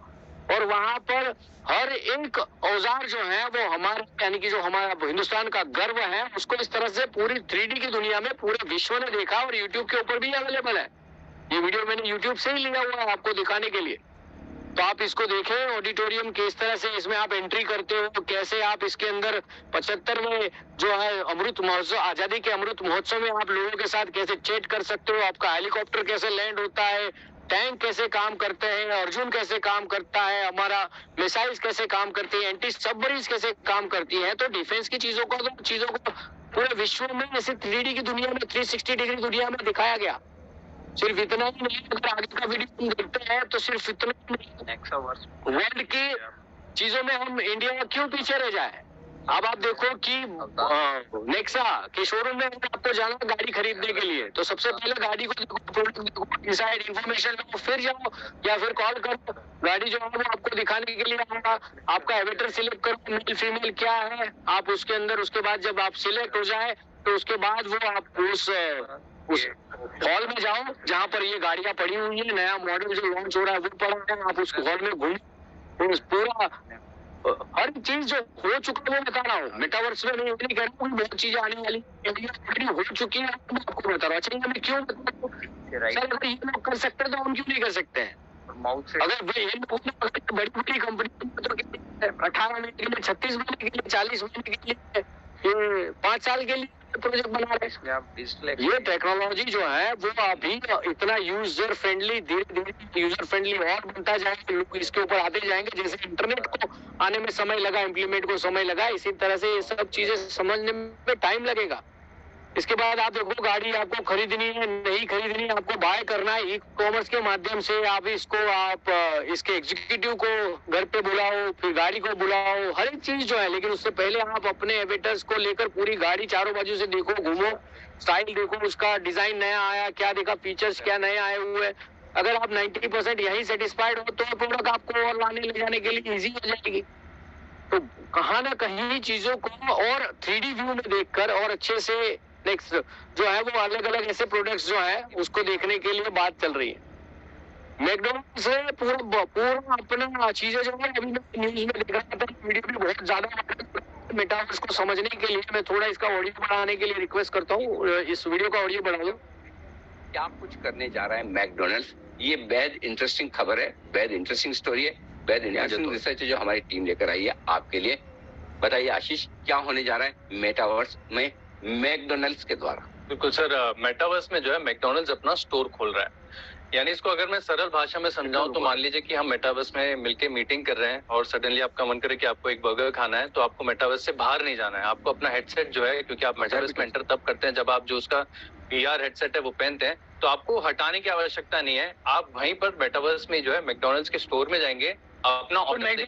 और वहां पर हर एक औजार जो है वो हमारे, यानी कि जो हमारा हिंदुस्तान का गर्व है, उसको इस तरह से पूरी 3D की दुनिया में पूरे विश्व ने देखा, और यूट्यूब के ऊपर भी अवेलेबल है। ये वीडियो मैंने यूट्यूब से ही लिया हुआ है आपको दिखाने के लिए, तो आप इसको देखें। ऑडिटोरियम किस तरह से इसमें आप एंट्री करते हो, तो कैसे आप इसके अंदर 75वें जो है अमृत महोत्सव, आजादी के अमृत महोत्सव में आप लोगों के साथ कैसे चैट कर सकते हो, आपका हेलीकॉप्टर कैसे लैंड होता है, टैंक कैसे काम करते हैं, अर्जुन कैसे काम करता है, हमारा मिसाइल्स कैसे काम करती है, एंटी सबमरीन्स कैसे काम करती है। तो डिफेंस की चीजों को पूरे विश्व में ऐसे 3D की दुनिया में, 360 डिग्री दुनिया में दिखाया गया। सिर्फ इतना ही नहीं, अगर आगे का वीडियो देखते हैं तो सिर्फ इतना ही नहीं, वर्ल्ड की चीजों में हम इंडिया क्यों पीछे रह जाए? अब आप देखो कि नेक्सा के शोरूम में आपको जाना गाड़ी खरीदने के लिए, तो सबसे पहले गाड़ी को देखो, प्रोडक्ट देखो, डिसाइड इन्फॉर्मेशन लो, फिर जाओ या फिर कॉल करो, गाड़ी जो है वो आपको दिखाने के लिए आएगा। आपका एवेटर सिलेक्ट करो, मेल फीमेल क्या है, आप उसके अंदर, उसके बाद जब आप सिलेक्ट हो जाए तो उसके बाद वो आप उस हॉल में जाओ जहाँ पर ये गाड़ियां पड़ी हुई है, नया मॉडल जो लॉन्च हो रहा है वो पड़ा है, आप उस हॉल में घूमो, पूरा हर चीज जो हो चुका है वो बता रहा हूँ। मेटावर्स में नहीं कह रहा हूँ, बहुत चीजें आने वाली हो चुकी है, मैं आपको बता रहा हूँ। अच्छा मैं क्यों बता रहा हूँ? सर अगर ये लोग कर सकते हैं तो हम क्यों नहीं कर सकते हैं? अगर ये बड़ी बड़ी कंपनी 18 महीने के लिए, 36 महीने के लिए, 40 महीने के लिए, 5 साल के लिए प्रोजेक्ट बना रहे हैं। ये टेक्नोलॉजी जो है वो अभी इतना यूजर फ्रेंडली, धीरे धीरे यूजर फ्रेंडली और बनता जाएगा, लोग इसके ऊपर आते जाएंगे। जैसे इंटरनेट को आने में समय लगा, इम्प्लीमेंट को समय लगा, इसी तरह से ये सब चीजें समझने में टाइम लगेगा। इसके बाद आप देखो गाड़ी आपको खरीदनी है, नहीं खरीदनी है, आपको बाय करना है, ई कॉमर्स के माध्यम से आप इसके एग्जीक्यूटिव को घर पे बुलाओ, फिर गाड़ी को बुलाओ, हर एक चीज जो है। लेकिन उससे पहले आप अपने एवेटर्स को लेकर पूरी गाड़ी चारों बाजू से देखो, घूमो, स्टाइल देखो, उसका डिजाइन नया आया क्या, देखा फीचर्स क्या नए आए हुए हैं। अगर आप 90% यही सेटिस्फाइड हो तो प्रोडक्ट आपको और लाने ले जाने के लिए इजी हो जाएगी। तो कहाँ ना कहीं चीजों को और 3D व्यू में देखकर और अच्छे से नेक्स्ट जो है वो अलग अलग ऐसे प्रोडक्ट्स जो है उसको देखने के लिए बात चल रही है। मैकडॉनल्ड्स से पूरा अपना चीजें जो है अभी न्यूज में देख रहा था, वीडियो भी बहुत ज्यादा। मेटावर्स को समझने के लिए मैं थोड़ा इसका ऑडियो बढ़ाने के लिए रिक्वेस्ट करता हूँ, इस वीडियो का ऑडियो बढ़ा दो। क्या कुछ करने जा रहा है मैकडॉनल्ड्स, ये बेहद इंटरेस्टिंग खबर है, बेहद इंटरेस्टिंग स्टोरी है, बेहद इंटरेस्टिंग रिसर्च है जो हमारी टीम लेकर आई है आपके लिए। बताइए आशीष, क्या होने जा रहा है मेटावर्स में मैकडॉनल्ड्स के द्वारा? बिल्कुल सर, मेटावर्स में जो है मैकडॉनल्ड्स अपना स्टोर खोल रहा है। यानी इसको अगर मैं सरल भाषा में समझाऊं तो मान लीजिए कि हम मेटावर्स में मिलके मीटिंग कर रहे हैं और सडनली आपका मन करे कि आपको एक बर्गर खाना है, तो आपको मेटावर्स से बाहर नहीं जाना है, आपको अपना हेडसेट जो है, क्योंकि आप मेटावर्स में एंटर तब करते हैं जब आप जो उसका VR हेडसेट है वो पहनते हैं, तो आपको हटाने की आवश्यकता नहीं है। आप वहीं पर मेटावर्स में जो है मैकडॉनल्ड्स के स्टोर में जाएंगे, अपना ऑर्डर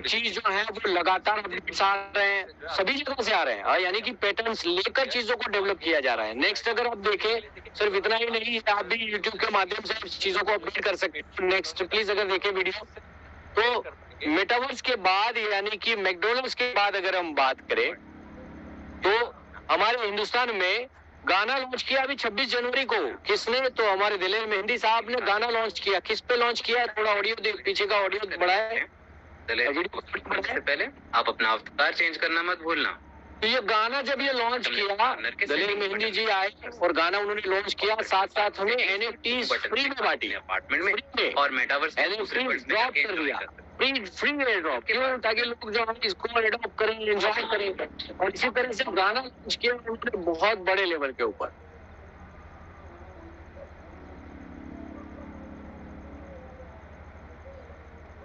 चीज जो है वो लगातार अपडेट्स आ रहे हैं, सभी जगह से आ रहे हैं, यानी कि पैटर्न्स लेकर चीजों को डेवलप किया जा रहा है। नेक्स्ट अगर आप देखें, सिर्फ इतना ही नहीं, आप भी यूट्यूब के माध्यम से चीजों को अपडेट कर सकते हैं। नेक्स्ट प्लीज अगर देखें वीडियो, तो मेटावर्स के बाद यानी कि मैकडॉनल्ड्स के बाद अगर हम बात करें तो हमारे हिंदुस्तान में गाना लॉन्च किया अभी 26 जनवरी को। किसने? तो हमारे दिलेर मेहंदी साहब ने गाना लॉन्च किया। किस पे लॉन्च किया? थोड़ा ऑडियो देख, पीछे का ऑडियो बढ़ाए। से पहले आप अपना अवतार चेंज करना मत भूलना। तो ये गाना जब ये लॉन्च किया, दिलेर मेहंदी जी आए और गाना उन्होंने लॉन्च किया, साथ साथ हमें NFT फ्री में बांटी अपार्टमेंट में और मेटावर्स NFT ड्रॉप कर दिया। फ्री एयर ड्रॉप क्यों? ताकि लोग जो है इसको एडॉप्ट करें, एंजॉय करें। और इसी तरह से गाना लॉन्च किया उन्होंने बहुत बड़े लेवल के ऊपर।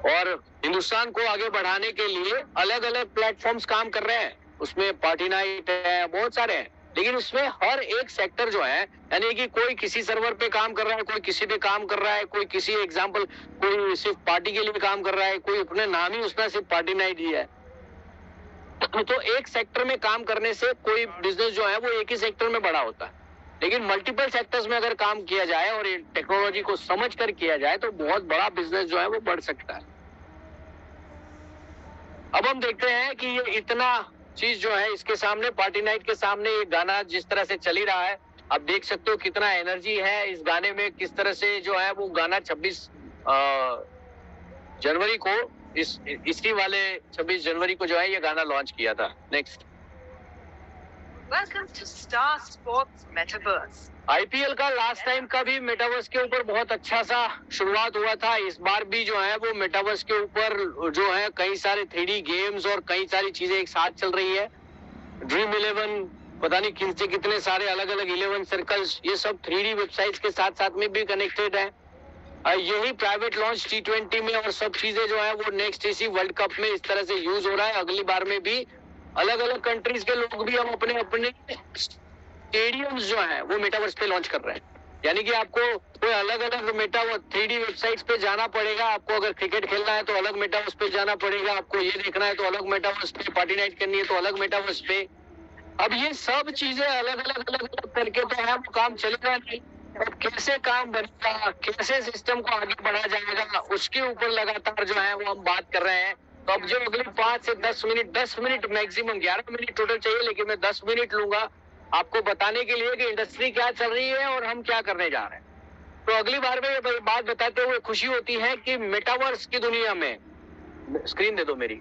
और हिंदुस्तान को आगे बढ़ाने के लिए अलग अलग प्लेटफॉर्म्स काम कर रहे हैं। उसमें पार्टी नाइट है, बहुत सारे हैं, लेकिन उसमें हर एक सेक्टर जो है, यानी कि कोई किसी सर्वर पे काम कर रहा है, कोई किसी पे काम कर रहा है, कोई किसी एग्जांपल, कोई सिर्फ पार्टी के लिए काम कर रहा है, कोई अपने नाम ही उसने सिर्फ पार्टी नाइट ही है। तो एक सेक्टर में काम करने से कोई बिजनेस जो है वो एक ही सेक्टर में बड़ा होता है, लेकिन मल्टीपल सेक्टर्स में अगर काम किया जाए और टेक्नोलॉजी को समझ कर किया जाए तो बहुत बड़ा बिजनेस जो है वो बढ़ सकता है। अब हम देखते हैं कि ये इतना चीज जो है इसके सामने, पार्टी नाइट के सामने ये गाना जिस तरह से चल ही रहा है, आप देख सकते हो कितना एनर्जी है इस गाने में। किस तरह से जो है वो गाना 26 जनवरी को इसी वाले 26 जनवरी को जो है ये गाना लॉन्च किया था। Next. Welcome to Star Sports Metaverse. IPL का लास्ट टाइम का भी मेटावर्स के ऊपर बहुत अच्छा सा शुरुआत हुआ था। इस बार भी जो है वो मेटावर्स के ऊपर जो है कई सारे 3D गेम्स और कई सारी चीजें एक साथ चल रही है। ड्रीम 11, पता नहीं किन से कितने सारे अलग अलग 11 सर्कल्स, ये सब 3D वेबसाइट्स के साथ साथ में भी कनेक्टेड है। यही प्राइवेट लॉन्च T20 में और सब चीजें जो है वो नेक्स्ट इसी वर्ल्ड कप में इस तरह से यूज हो रहा है। अगली बार में भी अलग अलग कंट्रीज के लोग भी हम अपने अपने स्टेडियम्स जो है वो मेटावर्स पे लॉन्च कर रहे हैं। यानी कि आपको कोई अलग अलग मेटावर्स 3D वेबसाइट्स पे जाना पड़ेगा। आपको अगर क्रिकेट खेलना है तो अलग मेटावर्स पे जाना पड़ेगा, आपको ये देखना है तो अलग मेटावर्स पे, पार्टी नाइट करनी है तो अलग मेटावर्स पे। अब ये सब चीजें अलग अलग करके तो है वो काम चलेगा नहीं। अब कैसे काम बनेगा, कैसे सिस्टम को आगे बढ़ाया जाएगा, उसके ऊपर लगातार जो है वो हम बात कर रहे हैं। तो अब जो अगले 5 से 10 मिनट मैक्सिमम 11 मिनट टोटल चाहिए, लेकिन मैं 10 मिनट लूंगा आपको बताने के लिए कि इंडस्ट्री क्या चल रही है और हम क्या करने जा रहे हैं। तो अगली बार में ये बात बताते हुए खुशी होती है कि मेटावर्स की दुनिया में, स्क्रीन दे दो मेरी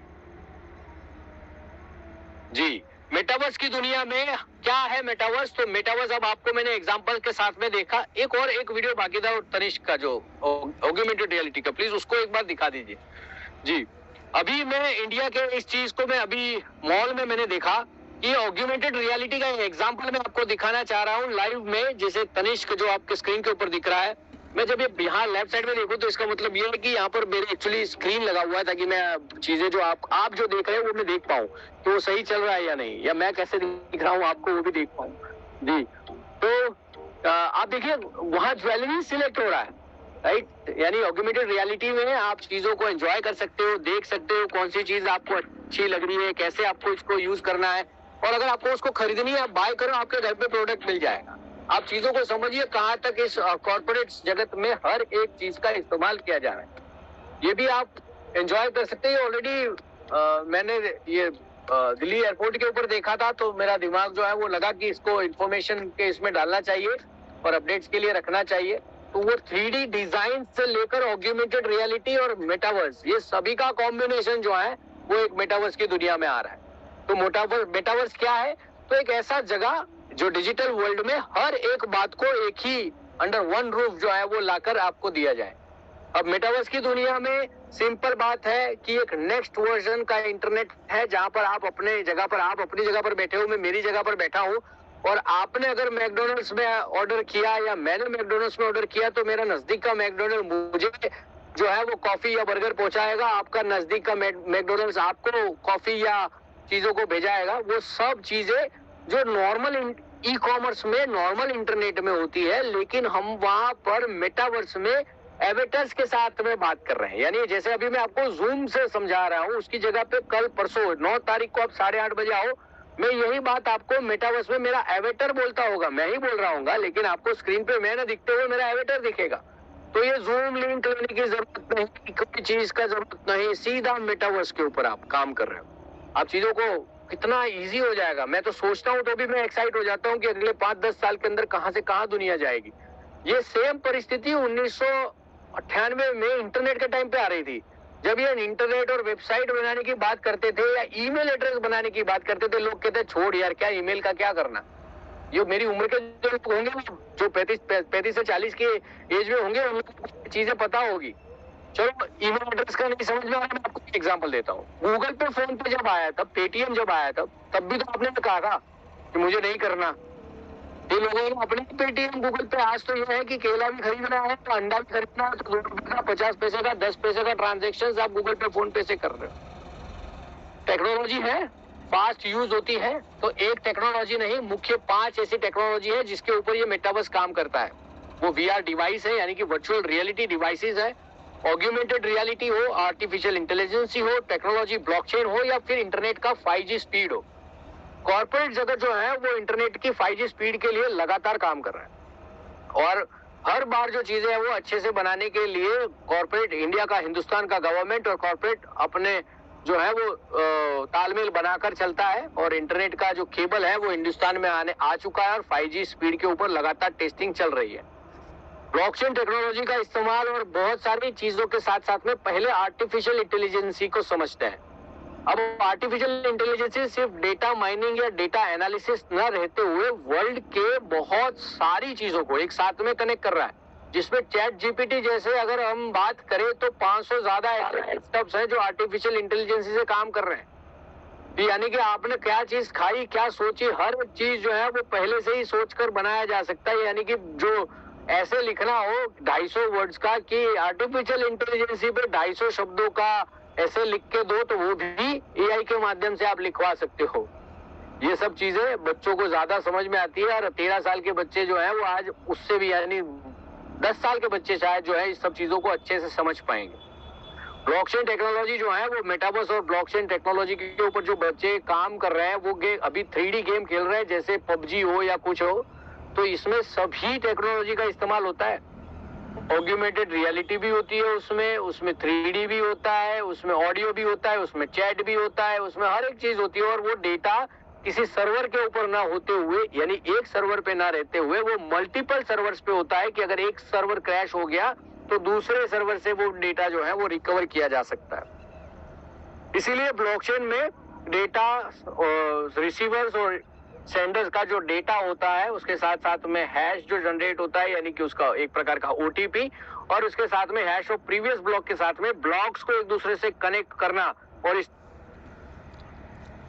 जी, मेटावर्स की दुनिया में क्या है मेटावर्स। तो मेटावर्स अब आपको मैंने एग्जांपल के साथ में देखा। एक वीडियो बाकी था और तनिष्क का जो ऑग्मेंटेड रियलिटी का, प्लीज उसको एक बार दिखा दीजिए जी। अभी मैं इंडिया के इस चीज को मैं अभी मॉल में मैंने देखा कि ऑग्मेंटेड रियलिटी का एग्जांपल मैं आपको दिखाना चाह रहा हूँ लाइव में, जैसे तनिष्क जो आपके स्क्रीन के ऊपर दिख रहा है। मैं जब ये यहाँ लेफ्ट साइड में देखूं तो इसका मतलब ये है कि यहाँ पर मेरे एक्चुअली स्क्रीन लगा हुआ है ताकि मैं चीजें जो आप जो देख रहे हैं वो मैं देख पाऊँ कि वो सही चल रहा है या नहीं, या मैं कैसे दिख रहा हूँ आपको वो भी देख पाऊँ जी। तो आप देखिए वहाँ ज्वेलरी सिलेक्ट हो रहा है, राइट। यानी ऑग्मेंटेड रियलिटी में आप चीजों को एंजॉय कर सकते हो, देख सकते हो कौन सी चीज आपको अच्छी लग रही है, कैसे आपको इसको यूज करना है, और अगर आपको उसको खरीदनी है आप बाय करो, आपके घर पे प्रोडक्ट मिल जाएगा। आप चीजों को समझिए कहाँ तक इस कॉर्पोरेट जगत में हर एक चीज का इस्तेमाल किया जा रहा है। ये भी आप एंजॉय कर सकते हैं। ऑलरेडी मैंने ये दिल्ली एयरपोर्ट के ऊपर देखा था तो मेरा दिमाग जो है वो लगा कि इसको इंफॉर्मेशन के इसमें डालना चाहिए और अपडेट्स के लिए रखना चाहिए। तो वो 3D डिजाइन से लेकर ऑग्मेंटेड रियलिटी और मेटावर्स, ये सभी का कॉम्बिनेशन जो है वो एक मेटावर्स की दुनिया में आ रहा है। तो मेटावर्स क्या है? तो एक ऐसा जगह जो डिजिटल वर्ल्ड में हर एक बात को एक ही अंडर वन रूफ जो है वो लाकर आपको दिया जाए। अब मेटावर्स की दुनिया में सिंपल बात है कि एक नेक्स्ट वर्जन का इंटरनेट है जहां पर आप अपनी जगह पर बैठे हो, मैं मेरी जगह पर बैठा हूं, और आपने अगर मैकडोनल्ड्स में ऑर्डर किया या मैंने मैकडोनल्ड्स में ऑर्डर किया तो मेरा नजदीक का मैकडोनल्ड मुझे जो है वो कॉफी या बर्गर पहुंचाएगा, आपका नजदीक का मैकडोनल्ड्स आपको कॉफी या चीजों को भेजाएगा। वो सब चीजें जो नॉर्मल ई कॉमर्स में, नॉर्मल इंटरनेट में होती है, लेकिन हम वहां पर मेटावर्स में एवेटर्स के साथ में बात कर रहे हैं। यानी जैसे अभी मैं आपको जूम से समझा रहा हूं, उसकी जगह पे कल परसों 9 तारीख को आप 8:30 बजे आओ, मैं यही बात आपको मेटावर्स में मेरा एवेटर बोलता होगा, मैं ही बोल रहा हूँ, लेकिन आपको स्क्रीन पे मैं ना दिखते हुए मेरा एवेटर दिखेगा। तो ये जूम लिंक लेने की जरूरत नहीं, कोई चीज का जरूरत नहीं, सीधा मेटावर्स के ऊपर आप काम कर रहे हो। आप चीजों को कितना इजी हो जाएगा। मैं तो सोचता हूँ तो भी मैं एक्साइट हो जाता हूँ कि अगले 5-10 साल के अंदर कहां से कहां दुनिया जाएगी। ये सेम परिस्थिति 1998 में इंटरनेट के टाइम पे आ रही थी, जब ये इंटरनेट और वेबसाइट बनाने की बात करते थे या ईमेल एड्रेस बनाने की बात करते थे, लोग कहते छोड़ यार, क्या ईमेल का क्या करना। ये मेरी उम्र के जो लोग होंगे, जो 35 से 40 के एज में होंगे, उनको चीजें पता होगी। चलो ईमेल एड्रेस का नहीं समझ में आ रहा, मैं आपको एग्जांपल देता हूँ। गूगल पे, फोन पे जब आया था, पेटीएम जब आया था, तब भी तो आपने कहा था कि मुझे नहीं करना। ये लोगों ने अपने पेटीएम, गूगल पे, आज तो ये है कि केला भी खरीदना है तो अंडा भी खरीदना है तो 2 रुपए का, 50 पैसे का, 10 पैसे का ट्रांजेक्शन आप गूगल पे, फोन पे से कर रहे हो। टेक्नोलॉजी है, फास्ट यूज होती है। तो एक टेक्नोलॉजी नहीं, मुख्य 5 ऐसी टेक्नोलॉजी है जिसके ऊपर ये मेटावर्स काम करता है। वो VR डिवाइस है, यानी कि वर्चुअल रियलिटी डिवाइसेस है, ऑग्यूमेंटेड रियलिटी हो, आर्टिफिशियल इंटेलिजेंस हो, टेक्नोलॉजी ब्लॉकचेन हो, या फिर इंटरनेट का 5G स्पीड हो। कॉर्पोरेट जगत जो है वो इंटरनेट की 5G स्पीड के लिए लगातार काम कर रहा है, और हर बार जो चीजें हैं वो अच्छे से बनाने के लिए कॉर्पोरेट इंडिया का, हिंदुस्तान का गवर्नमेंट और कॉर्पोरेट अपने जो है वो तालमेल बनाकर चलता है। और इंटरनेट का जो केबल है वो हिंदुस्तान में आ चुका है और 5G स्पीड के ऊपर लगातार टेस्टिंग चल रही है। ब्लॉकचेन टेक्नोलॉजी का इस्तेमाल और बहुत सारी चीजों के साथ साथ में पहले आर्टिफिशियल इंटेलिजेंस को समझते हैं। अब आर्टिफिशियल इंटेलिजेंस सिर्फ डेटा माइनिंग या डेटा एनालिसिस न रहते हुए वर्ल्ड के बहुत सारी चीजों को एक साथ में कनेक्ट कर रहा है, जिसमें चैट GPT जैसे अगर हम बात करें तो 500 ज्यादा ऐसे स्टार्टअप्स हैं जो आर्टिफिशियल इंटेलिजेंस से काम कर रहे हैं। यानी कि आपने क्या चीज खाई, क्या सोची, हर चीज जो है वो पहले से ही सोचकर बनाया जा सकता है। यानी कि जो ऐसे लिखना हो 250 वर्ड्स का कि आर्टिफिशियल इंटेलिजेंस पे 250 शब्दों का ऐसे लिख के दो, तो वो भी AI के माध्यम से आप लिखवा सकते हो। ये सब चीजें बच्चों को ज्यादा समझ में आती है, और 13 साल के बच्चे जो है वो आज उससे भी, यानी 10 साल के बच्चे शायद जो है इस सब चीजों को अच्छे से समझ पाएंगे। ब्लॉकचेन टेक्नोलॉजी जो है वो मेटावर्स और ब्लॉकचेन टेक्नोलॉजी के ऊपर जो बच्चे काम कर रहे हैं वो अभी 3D गेम खेल रहे हैं, जैसे PUBG हो या कुछ हो, तो इसमें सभी टेक्नोलॉजी का इस्तेमाल होता है। ऑग्यूमेंटेड रियलिटी भी होती है उसमें 3D भी होता है, उसमें ऑडियो भी होता है, उसमें चैट भी होता है, उसमें हर एक चीज होती है। और वो डेटा किसी सर्वर के ऊपर ना होते हुए, यानी एक सर्वर पे ना रहते हुए, वो मल्टीपल सर्वर्स पे होता है कि अगर एक सर्वर क्रैश हो गया तो दूसरे सर्वर से वो डेटा जो है वो रिकवर किया जा सकता है। इसीलिए ब्लॉकचेन में डेटा रिसीवर्स और सेंडर्स का जो डेटा होता है उसके साथ साथ में हैश जो जनरेट होता है, यानी कि उसका एक प्रकार का OTP, और उसके साथ में हैश ऑफ प्रीवियस ब्लॉक के साथ में ब्लॉक्स को एक दूसरे से कनेक्ट करना और इस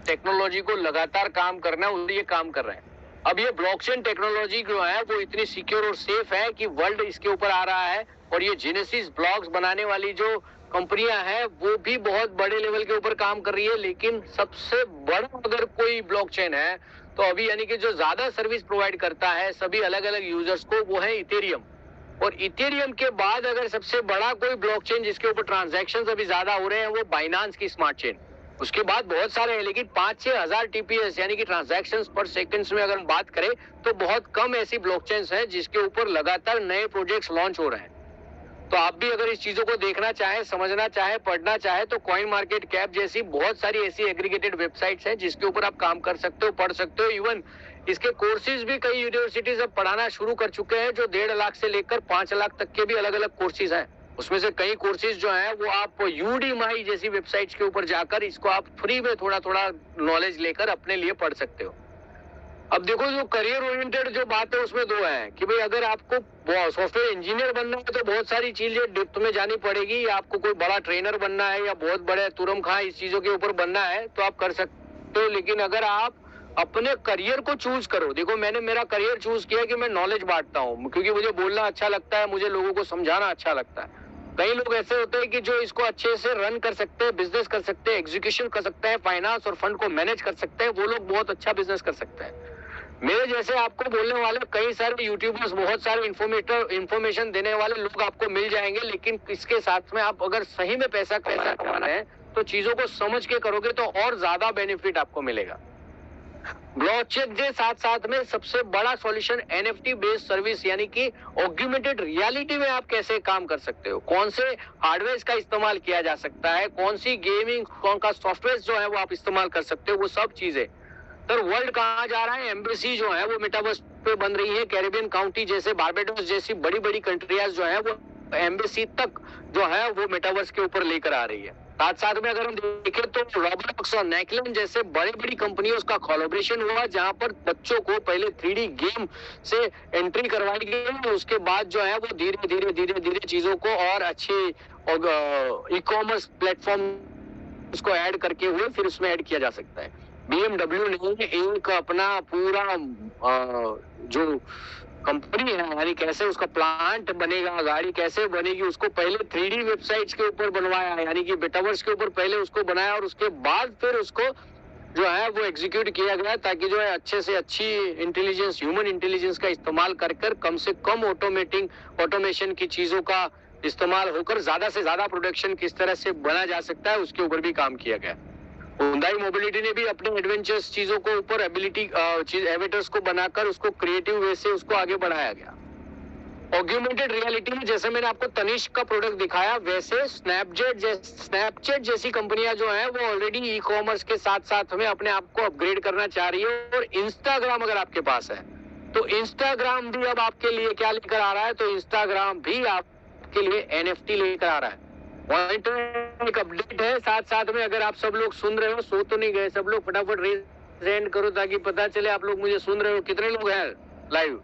टेक्नोलॉजी को लगातार काम करना, ये काम कर रहे हैं। अब ये ब्लॉकचेन टेक्नोलॉजी जो है वो इतनी सिक्योर और सेफ है कि वर्ल्ड इसके ऊपर आ रहा है, और ये जेनेसिस ब्लॉक्स बनाने वाली जो कंपनियां हैं वो भी बहुत बड़े लेवल के ऊपर काम कर रही है। लेकिन सबसे बड़ा अगर कोई ब्लॉकचेन है तो अभी, यानी कि जो ज्यादा सर्विस प्रोवाइड करता है सभी अलग अलग यूजर्स को, वो है इथेरियम। और इथेरियम के बाद अगर सबसे बड़ा कोई ब्लॉकचेन जिसके ऊपर ट्रांजैक्शंस अभी ज्यादा हो रहे हैं वो बाइनांस की स्मार्ट चेन। उसके बाद बहुत सारे हैं, लेकिन 5-6 हजार TPS यानी कि ट्रांजैक्शंस पर सेकंड्स में अगर हम बात करें तो बहुत कम ऐसी ब्लॉकचेन्स हैं जिसके ऊपर लगातार नए प्रोजेक्ट्स लॉन्च हो रहे हैं। तो आप भी अगर इस चीजों को देखना चाहे, समझना चाहे, पढ़ना चाहे, तो कॉइन मार्केट कैप जैसी बहुत सारी ऐसी एग्रीगेटेड वेबसाइट्स हैं जिसके ऊपर आप काम कर सकते हो, पढ़ सकते हो। इवन इसके कोर्सेज भी कई यूनिवर्सिटीज अब पढ़ाना शुरू कर चुके हैं, जो 1.5 लाख से लेकर 5 लाख तक के भी अलग अलग कोर्सेज हैं। उसमें से कई कोर्सेज जो हैं वो आप Udemy जैसी वेबसाइट्स के ऊपर जाकर इसको आप फ्री में थोड़ा थोड़ा नॉलेज लेकर अपने लिए पढ़ सकते हो। अब देखो, जो करियर ओरिएंटेड जो बात है उसमें 2 है कि भाई अगर आपको सॉफ्टवेयर इंजीनियर बनना है तो बहुत सारी चीजें डेप्थ में जानी पड़ेगी, या आपको कोई बड़ा ट्रेनर बनना है या बहुत बड़े तुरम खां इस चीजों के ऊपर बनना है तो आप कर सकते हो। लेकिन अगर आप अपने करियर को चूज करो, देखो मैंने मेरा करियर चूज किया कि मैं नॉलेज बांटता हूँ, क्योंकि मुझे बोलना अच्छा लगता है, मुझे लोगों को समझाना अच्छा लगता है। कई लोग ऐसे होते हैं कि जो इसको अच्छे से रन कर सकते हैं, बिजनेस कर सकते हैं, एग्जीक्यूशन कर सकते हैं, फाइनेंस और फंड को मैनेज कर सकते हैं, वो लोग बहुत अच्छा बिजनेस कर सकते हैं। मेरे जैसे आपको बोलने वाले कई सारे यूट्यूबर्स, बहुत सारे इंफॉर्मेशन देने वाले लोग आपको मिल जाएंगे, लेकिन इसके साथ में आप अगर सही में पैसा कमाना है तो चीजों को समझ के करोगे तो और ज्यादा बेनिफिट आपको मिलेगा। ब्लॉकचेन के साथ साथ में सबसे बड़ा सॉल्यूशन एनएफटी बेस्ड सर्विस, यानी कि ऑग्यूमेंटेड रियलिटी में आप कैसे काम कर सकते हो, कौन से हार्डवेयर का इस्तेमाल किया जा सकता है, कौन सी गेमिंग कौन का सॉफ्टवेयर जो है वो आप इस्तेमाल कर सकते हो, वो सब चीजें। तो वर्ल्ड कहाँ जा रहा है, एम्बेसी जो है वो मेटावर्स पे बन रही है, कैरिबियन काउंटी जैसे बारबाडोस जैसी बड़ी बड़ी कंट्रियाज जो है वो एम्बेसी तक जो है वो मेटावर्स के ऊपर लेकर आ रही है। साथ साथ में अगर हम देखें तो रॉबलॉक्स और नेकलन जैसे बड़ी बड़ी कंपनियों का कोलैबोरेशन हुआ, जहां पर बच्चों को पहले 3D गेम से एंट्री करवाई गई, उसके बाद जो है वो धीरे धीरे धीरे धीरे चीजों को और अच्छे ई कॉमर्स प्लेटफॉर्म उसको ऐड करके हुए फिर उसमें ऐड किया जा सकता है। BMW ने एक अपना पूरा जो कंपनी है, यानी कैसे उसका प्लांट बनेगा, गाड़ी कैसे बनेगी, उसको पहले 3D वेबसाइट्स के ऊपर बनवाया, यानी कि मेटावर्स के ऊपर पहले उसको बनाया और उसके बाद फिर उसको जो है वो एग्जीक्यूट किया गया, ताकि जो है अच्छे से अच्छी इंटेलिजेंस, ह्यूमन इंटेलिजेंस का इस्तेमाल कर कम से कम ऑटोमेशन की चीजों का इस्तेमाल होकर ज्यादा से ज्यादा प्रोडक्शन किस तरह से बना जा सकता है, उसके ऊपर भी काम किया गया। Hyundai मोबिलिटी ने भी अपने एडवेंचर्स चीजों को ऊपर एवेटर्स को बनाकर उसको क्रिएटिव वे से उसको आगे बढ़ाया गया। ऑग्यूमेंटेड रियलिटी में जैसे मैंने आपको तनिष्क का प्रोडक्ट दिखाया, वैसे स्नैपचैट जैसी कंपनियां जो हैं वो ऑलरेडी ई कॉमर्स के साथ साथ में अपने आप को अपग्रेड करना चाह रही है। और इंस्टाग्राम अगर आपके पास है तो इंस्टाग्राम भी अब आपके लिए क्या लेकर आ रहा है, तो इंस्टाग्राम भी आपके लिए NFT लेकर आ रहा है। पॉइंट एक अपडेट है, साथ साथ में अगर आप सब लोग सुन रहे हो, सो तो नहीं गए सब लोग, फटाफट रेज हैंड करो ताकि पता चले आप लोग मुझे सुन रहे हो, कितने लोग हैं लाइव।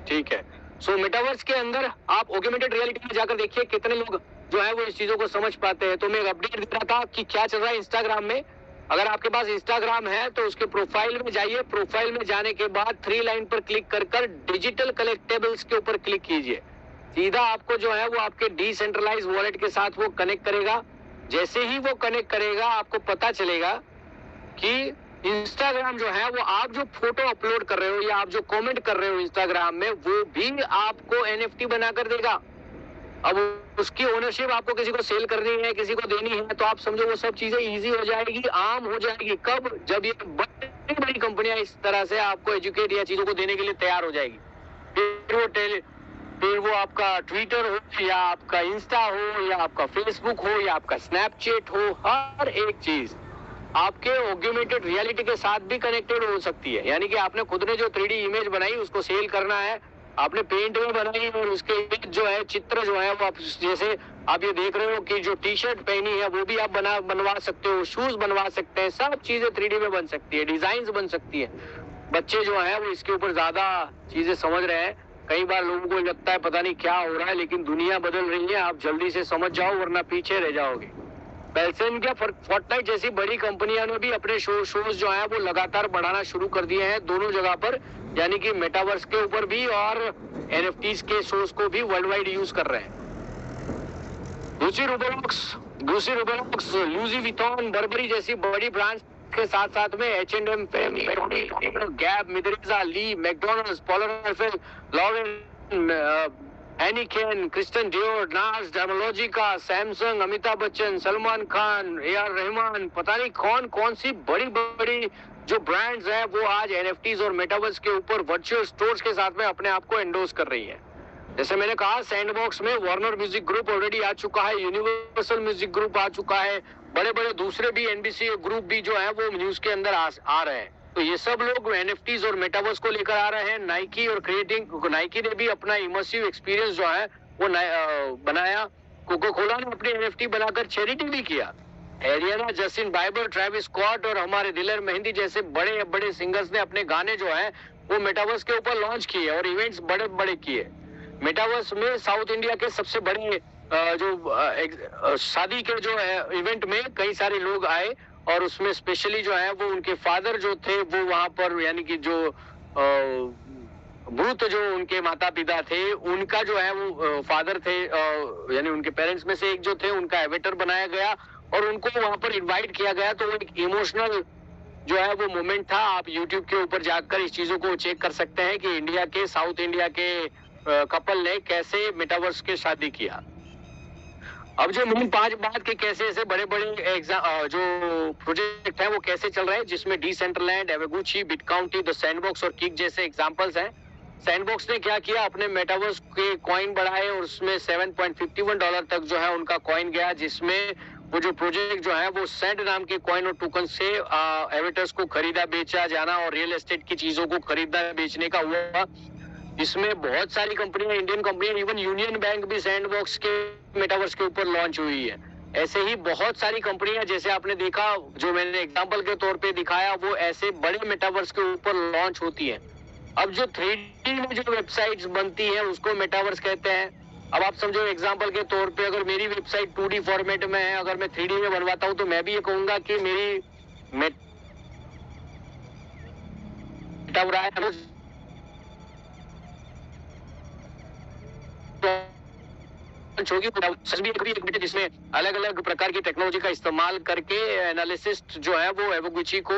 ठीक है, सो मेटावर्स के अंदर आप ऑग्यूमेंटेड रियलिटी में जाकर देखिए कितने लोग जो है वो इस चीजों को समझ पाते हैं। तो मैं एक अपडेट दे रहा था कि क्या चल रहा है इंस्टाग्राम में। अगर आपके पास इंस्टाग्राम है तो उसके प्रोफाइल में जाइए, प्रोफाइल में जाने के बाद 3 लाइन पर क्लिक कर डिजिटल कलेक्टेबल्स के ऊपर क्लिक कीजिए। सीधा आपको जो है वो आपके डिसेंट्रलाइज वॉलेट के साथ वो कनेक्ट करेगा। जैसे ही वो कनेक्ट करेगा आपको पता चलेगा कि इंस्टाग्राम जो है वो आप जो फोटो अपलोड कर रहे हो या आप जो कमेंट कर रहे हो इंस्टाग्राम में, वो भी आपको NFT बनाकर देगा। अब उसकी ओनरशिप आपको किसी को सेल करनी है, किसी को देनी है, तो आप समझो वो सब चीजें इजी हो जाएगी, आम हो जाएगी। कब? जब ये बड़ी बड़ी कंपनियां इस तरह से आपको एजुकेट या चीजों को देने के लिए तैयार हो जाएगी। फिर वो आपका ट्विटर हो या आपका इंस्टा हो या आपका फेसबुक हो या आपका स्नैपचैट हो, हर एक चीज आपके ऑग्यूमेंटेड रियलिटी के साथ भी कनेक्टेड हो सकती है। यानी कि आपने खुद ने जो 3D इमेज बनाई उसको सेल करना है, आपने पेंट में बनाई और उसके जो है चित्र जो है वो आप, जैसे आप ये देख रहे हो कि जो टी-शर्ट पहनी है वो भी आप बनवा सकते हो, शूज बनवा सकते हैं, सब चीजें 3D में बन सकती है, डिजाइन बन सकती है। बच्चे जो है वो इसके ऊपर ज्यादा चीजें समझ रहे हैं। कई बार लोगों को लगता है पता नहीं क्या हो रहा है, लेकिन दुनिया बदल रही है, आप जल्दी से समझ जाओ वरना पीछे रह जाओगे। पेल्सन क्या फोर्टनाइट जैसी बड़ी कंपनियों ने भी अपने शोज जो है वो लगातार बढ़ाना शुरू कर दिए हैं दोनों जगह पर, यानी कि मेटावर्स के ऊपर भी और NFTs के शोज को भी वर्ल्ड वाइड यूज कर रहे हैं। दूसरी रोबलॉक्स, लुई विटॉन, बर्बरी जैसी बड़ी ब्रांड्स के साथ साथ में H&M, गैप, मिद्रिजा, ली, मैकडॉनल्ड्स, पोलर, लॉरेन, एनिकेन, क्रिस्टन डियोर, नाज, Dermalogica, Samsung, Amitabh Bachchan, Salman Khan, AR Rahman, पता नहीं कौन कौन सी बड़ी बड़ी जो ब्रांड्स हैं वो आज NFTs और मेटावर्स के ऊपर वर्चुअल स्टोर्स के साथ में अपने आप को एंडोर्स कर रही है। जैसे मैंने कहा, सैंडबॉक्स में वार्नर म्यूजिक ग्रुप ऑलरेडी आ चुका है, यूनिवर्सल म्यूजिक ग्रुप आ चुका है, बड़े बड़े दूसरे भी NBC ग्रुप भी जो है वो न्यूज के अंदर आ रहे हैं। तो ये सब लोग NFTs और मेटावर्स को लेकर आ रहे हैं। नाइकी ने भी अपना इमर्सिव एक्सपीरियंस जो है वो बनाया। कोका कोला ने अपनी NFT बनाकर चैरिटी भी किया। एरियाना, जस्टिन बाइबर, ट्रेविस स्कॉट और हमारे दिलर मेहंदी जैसे बड़े बड़े सिंगर्स ने अपने गाने जो है वो मेटावर्स के ऊपर लॉन्च किए और इवेंट्स बड़े बड़े किए। मेटावर्स में साउथ इंडिया के सबसे बड़े जो शादी के जो है इवेंट में कई सारे लोग आए और उसमें स्पेशली जो है वो उनके फादर जो थे वो वहां पर, यानी कि जो मृत जो उनके माता पिता थे उनका जो है वो फादर थे, यानी उनके पेरेंट्स में से एक जो थे उनका एवेटर बनाया गया और उनको वहां पर इनवाइट किया गया। तो एक इमोशनल जो है वो मोमेंट था। आप यूट्यूब के ऊपर जाकर इस चीजों को चेक कर सकते हैं कि इंडिया के, साउथ इंडिया के कपल ने कैसे मेटावर्स के शादी किया। अब जो मेन 5 बात के कैसे ऐसे बड़े बड़े जो प्रोजेक्ट है वो कैसे चल रहे हैं, जिसमें डिसेंट्रलैंड, एवेगुची, बिटकाउंटी, द सैंडबॉक्स और किक जैसे एग्जांपल्स हैं। सैंडबॉक्स ने क्या किया, अपने मेटावर्स के कॉइन बढ़ाए और उसमें $7.51 तक जो है उनका कॉइन गया, जिसमें वो जो प्रोजेक्ट जो है वो सैंड नाम के कॉइन और टोकन से एवेटर्स को खरीदा बेचा जाना और रियल एस्टेट की चीजों को खरीदना बेचने का हुआ। इसमें बहुत सारी कंपनियां, इंडियन कंपनियां, इवन यूनियन बैंक भी सैंडबॉक्स के मेटावर्स के ऊपर लॉन्च हुई है। ऐसे ही बहुत सारी कंपनियां, जैसे आपने देखा जो मैंने एग्जांपल के तौर पे दिखाया, वो ऐसे बड़े मेटावर्स के ऊपर लॉन्च होती है। अब जो 3D में जो वेबसाइट्स बनती है उसको मेटावर्स कहते हैं। अब आप समझो एग्जांपल के तौर पे, अगर मेरी वेबसाइट 2D फॉर्मेट में है, अगर मैं 3D में बनवाता हूं तो मैं भी ये कहूंगा कि मेरी मेटावर्स होगी एक जिसमें अलग अलग प्रकार की टेक्नोलॉजी का इस्तेमाल करके एनालिसिस्ट जो है वो एवेगुची को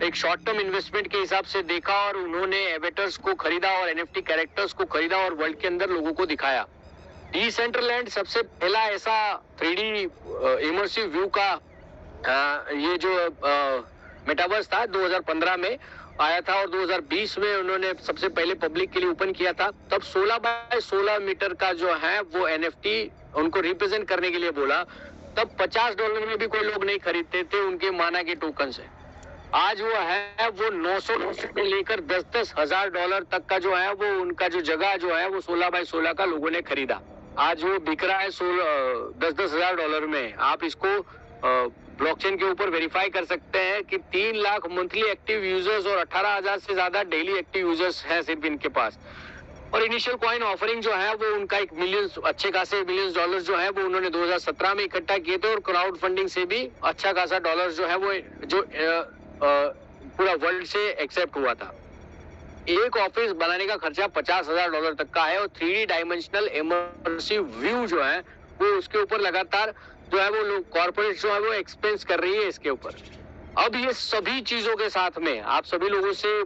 एक शॉर्ट टर्म इन्वेस्टमेंट के हिसाब से देखा और उन्होंने एवेटर्स को खरीदा और एनएफटी कैरेक्टर्स को खरीदा और वर्ल्ड के अंदर लोगों को दिखाया। डिसेंट्रलैंड सबसे पहला ऐसा 3D इमर्सिव व्यू का ये जो मेटावर्स था 2015 में आया था और 2020 में उन्होंने सबसे पहले पब्लिक के लिए ओपन किया था। तब 16 बाय 16 मीटर का जो है वो एनएफटी उनको रिप्रेजेंट करने के लिए बोला। तब $50 में भी कोई लोग नहीं खरीदते थे उनके माना के टोकन से। आज वो है वो 900 से लेकर 10-10 हजार डॉलर तक का जो है वो उनका जो जगह जो है वो 16 बाय 16 का लोगों ने खरीदा। आज वो बिक रहा है 10-10 हजार डॉलर में। आप इसको ब्लॉकचेन के ऊपर वेरीफाई कर सकते हैं कि 3 लाख मंथली एक्टिव यूजर्स और 18,000 से ज्यादा डेली एक्टिव यूजर्स हैं सिर्फ इनके पास। और इनिशियल कॉइन ऑफरिंग जो है वो उनका एक अच्छे खासे $millions जो है वो उन्होंने 2017 में इकट्ठा किए थे और क्राउड फंडिंग से भी अच्छा खासा डॉलर जो है वो जो पूरा वर्ल्ड से एक्सेप्ट हुआ था। एक ऑफिस बनाने का खर्चा $50,000 तक का है और 3D डायमेंशनल इमर्सिव व्यू जो है वो उसके ऊपर लगातार जो है वो लोग कॉर्पोरेट जो है वो एक्सपेंस कर रही है इसके ऊपर। अब ये सभी चीजों के साथ में आप सभी लोगों से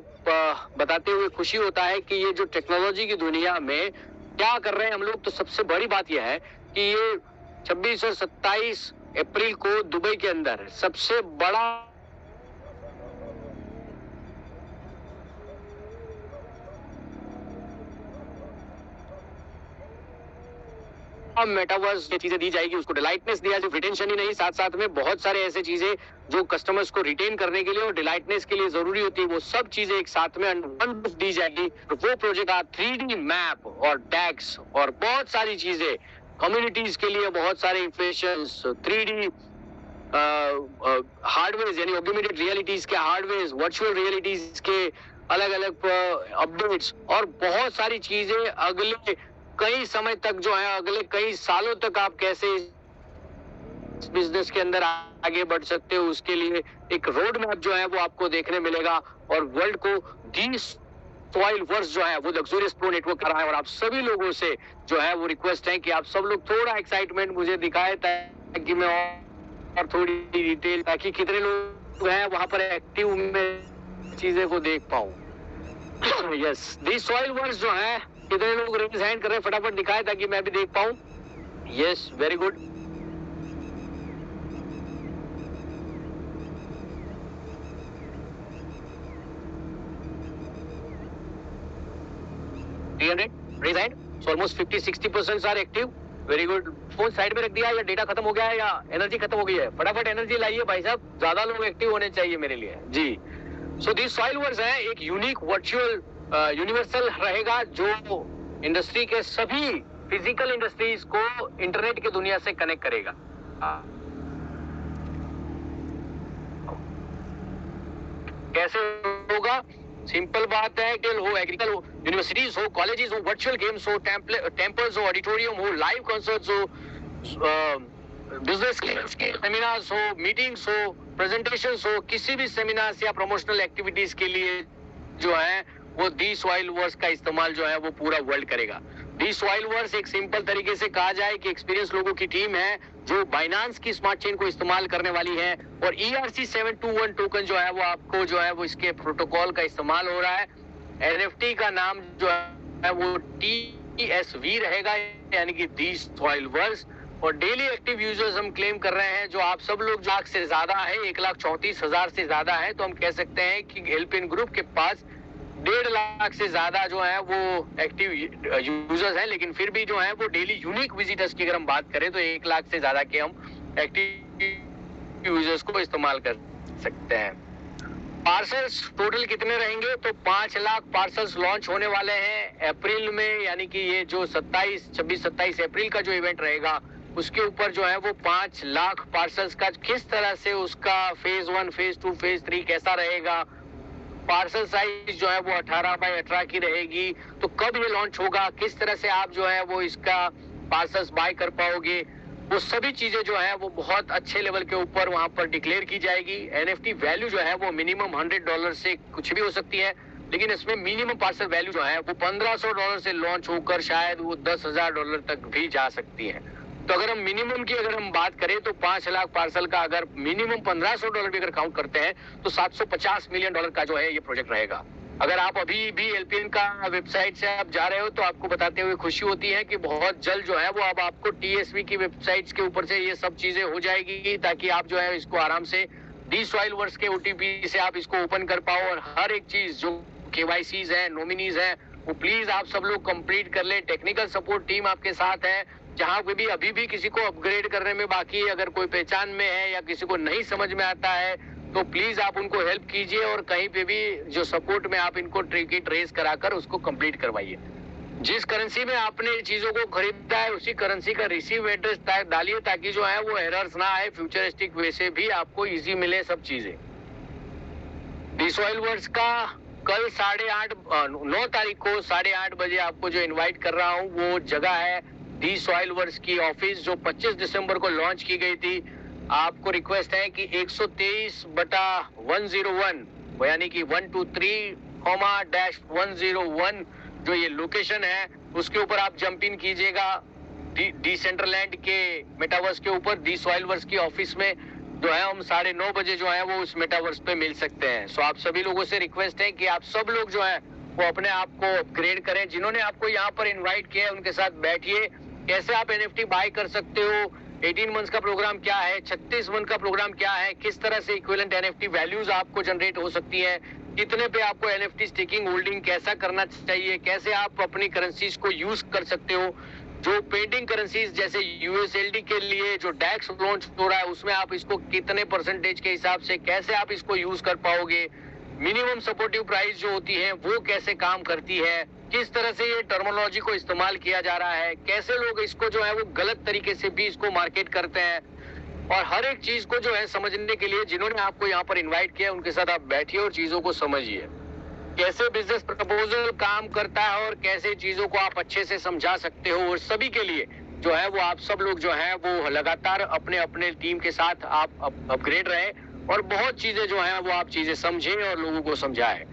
बताते हुए खुशी होता है कि ये जो टेक्नोलॉजी की दुनिया में क्या कर रहे हैं हम लोग, तो सबसे बड़ी बात यह है कि ये 26 और 27 अप्रैल को दुबई के अंदर सबसे बड़ा मेटावर्स ये चीजें दी जाएगी, उसको डिलाइटनेस दिया जाए, रिटेंशन ही नहीं, साथ साथ में बहुत सारे ऐसे चीजें जो कस्टमर्स को रिटेन करने के लिए और डिलाइटनेस के लिए जरूरी होती है, वो सब चीजें एक साथ में दी जाएगी। वो प्रोजेक्ट 3D मैप और टैक्स और बहुत सारी चीजें, कम्युनिटीज के लिए बहुत सारे इंफॉर्मेशंस, 3D हार्डवेयर यानी ऑग्मेंटेड रियलिटीज के हार्डवेयर, वर्चुअल रियलिटीज के अलग अलग अपडेट्स और बहुत सारी चीजें अगले कई समय तक जो है, अगले कई सालों तक आप कैसे इस बिजनेस के अंदर आगे बढ़ सकते हो, उसके लिए एक रोड मैप जो है वो आपको देखने मिलेगा। और वर्ल्ड को दी सॉइल वर्स जो है वो लग्जरियस प्रो नेटवर्क कर रहा है और आप सभी लोगों से जो है वो रिक्वेस्ट है कि आप सब लोग थोड़ा एक्साइटमेंट मुझे दिखाए ताकि मैं और थोड़ी डिटेल, ताकि कितने लोग हैं वहां पर एक्टिव में चीजें को देख पाऊं। यस, दी सॉइल वर्स जो है कितने लोग रेज हैंड कर रहे हैं, फटाफट दिखाए ताकि मैं भी देख पाऊं। Yes, very good. Raise hand, so almost 50-60% are active. Very good. Phone side में रख दिया या डेटा खत्म हो गया है या एनर्जी खत्म हो गई है? फटाफट एनर्जी लाइए भाई साहब, ज्यादा लोग एक्टिव होने चाहिए मेरे लिए जी। सो दिस सॉइल वर्स है एक यूनिक वर्चुअल यूनिवर्सल रहेगा जो इंडस्ट्री के सभी फिजिकल इंडस्ट्रीज को इंटरनेट की दुनिया से कनेक्ट करेगा। कैसे होगा? सिंपल बात है कि हो एग्रीकल्चर हो, यूनिवर्सिटीज हो, कॉलेजेस हो, वर्चुअल गेम्स हो, टेम्पल्स हो, ऑडिटोरियम हो, लाइव कॉन्सर्ट्स हो, बिजनेस सेमिनार्स हो, मीटिंग्स हो, प्रेजेंटेशंस हो, किसी भी सेमिनार्स या प्रमोशनल एक्टिविटीज के लिए जो है वो दी सॉइल वर्स का इस्तेमाल जो है वो पूरा वर्ल्ड करेगा। दी सॉइल वर्स एक सिंपल तरीके से कहा जाए कि एक्सपीरियंस लोगों की टीम है जो बाइनांस की स्मार्ट चेन को इस्तेमाल करने वाली है और ERC-721 टोकन जो है वो आपको जो है वो इसके प्रोटोकॉल का इस्तेमाल हो रहा है। NFT का नाम जो है वो TSV रहेगा, यानी कि दी सॉइल वर्स। और डेली एक्टिव यूजर्स हम क्लेम कर रहे हैं जो आप सब लोग लाख से ज्यादा है, 1,34,000 से ज्यादा है, तो हम कह सकते हैं कि एलपीएन ग्रुप के पास 1.5 लाख से ज्यादा जो है वो एक्टिव यूजर्स हैं। लेकिन फिर भी जो है वो डेली यूनिक विजिटर्स की अगर हम बात करें तो 1 लाख से ज्यादा के हम एक्टिव यूजर्स को इस्तेमाल कर सकते हैं। पार्सल्स टोटल कितने रहेंगे, तो 5 लाख पार्सल्स लॉन्च होने वाले हैं अप्रैल में, यानी कि ये जो 26-27 अप्रैल का जो इवेंट रहेगा उसके ऊपर जो है वो 5 लाख पार्सल्स का किस तरह से उसका फेज 1, फेज 2, फेज 3 कैसा रहेगा, पार्सल साइज जो है वो 18x18 की रहेगी, तो कब ये लॉन्च होगा, किस तरह से आप जो है वो इसका पार्सल्स बाय कर पाओगे, वो सभी चीजें जो है वो बहुत अच्छे लेवल के ऊपर वहां पर डिक्लेयर की जाएगी। एनएफटी वैल्यू जो है वो मिनिमम $100 से कुछ भी हो सकती है, लेकिन इसमें मिनिमम पार्सल वैल्यू जो है वो $1,500 से लॉन्च होकर शायद वो $10,000 तक भी जा सकती है। तो अगर हम मिनिमम की अगर हम बात करें तो 5 लाख पार्सल का अगर मिनिमम $1,500 भी अगर काउंट करते हैं तो $750 मिलियन का जो है ये प्रोजेक्ट रहेगा। अगर आप अभी भी एलपीएन का वेबसाइट से आप जा रहे हो तो आपको बताते हुए खुशी होती है कि बहुत जल्द जो है वो अब आपको टीएसवी की वेबसाइट्स के ऊपर से ये सब चीजें हो जाएगी, ताकि आप जो है इसको आराम से डी सॉइल वर्क्स के ओटीपी से आप इसको ओपन कर पाओ और हर एक चीज जो केवाईसीज है, नॉमिनीज है, वो प्लीज आप सब लोग कंप्लीट कर ले। टेक्निकल सपोर्ट टीम आपके साथ है, जहां पे भी अभी भी किसी को अपग्रेड करने में बाकी, अगर कोई पहचान में है या किसी को नहीं समझ में आता है तो प्लीज आप उनको हेल्प कीजिए और कहीं पे भी जो सपोर्ट में आप इनको टिकट रेज कराकर उसको कंप्लीट करवाइए। जिस करेंसी में आपने चीजों को खरीदा है उसी करेंसी का रिसीव एड्रेस डालिए, ताकि जो है वो एरर्स ना आए, फ्यूचरिस्टिक वे से भी आपको इजी मिले सब चीजें। डी सॉइल वर्क्स का कल 9 तारीख को 8:30 बजे आपको जो इनवाइट कर रहा हूँ वो जगह है डी सॉइल वर्क्स की ऑफिस, जो 25 दिसंबर को लॉन्च की गई थी। आपको रिक्वेस्ट है कि 123/101 यानी कि 123,-101 जो ये लोकेशन है उसके ऊपर आप जंप इन कीजिएगा डिसेंट्रलैंड के मेटावर्स के ऊपर। डी सॉइल वर्क्स की ऑफिस में जो है हम 9:30 बजे जो है वो उस मेटावर्स पे मिल सकते हैं। सो आप सभी लोगों से रिक्वेस्ट है कि आप सब लोग जो है वो अपने आप को अपग्रेड करें। जिन्होंने आपको यहाँ पर इनवाइट किया है उनके साथ बैठिए, कैसे आप एनएफटी बाय कर सकते हो, 18 मंथ्स का प्रोग्राम क्या है, 36 मंथ का प्रोग्राम क्या है, किस तरह से इक्विवेलेंट एनएफटी वैल्यूज आपको जनरेट हो सकती है, कितने पे आपको एनएफटी स्टेकिंग होल्डिंग कैसा करना चाहिए, कैसे आप अपनी करेंसीज को यूज कर सकते हो, जो पेंडिंग करेंसीज जैसे यूएसएलडी के लिए जो डैक्स लॉन्च हो रहा है उसमें आप इसको कितने परसेंटेज के हिसाब से कैसे आप इसको यूज कर पाओगे, मिनिमम सपोर्टिव प्राइस जो होती है वो कैसे काम करती है, किस तरह से ये टर्मिनोलॉजी को इस्तेमाल किया जा रहा है, कैसे लोग इसको जो है वो गलत तरीके से भी इसको मार्केट करते हैं, और हर एक चीज को जो है समझने के लिए जिन्होंने आपको यहाँ पर इनवाइट किया उनके साथ आप बैठिए और चीजों को समझिए, कैसे बिजनेस प्रपोजल काम करता है और कैसे चीजों को आप अच्छे से समझा सकते हो। और सभी के लिए जो है वो आप सब लोग जो है वो लगातार अपने अपने टीम के साथ आप अपग्रेड रहे और बहुत चीजें जो है वो आप चीजें समझे और लोगों को समझाए।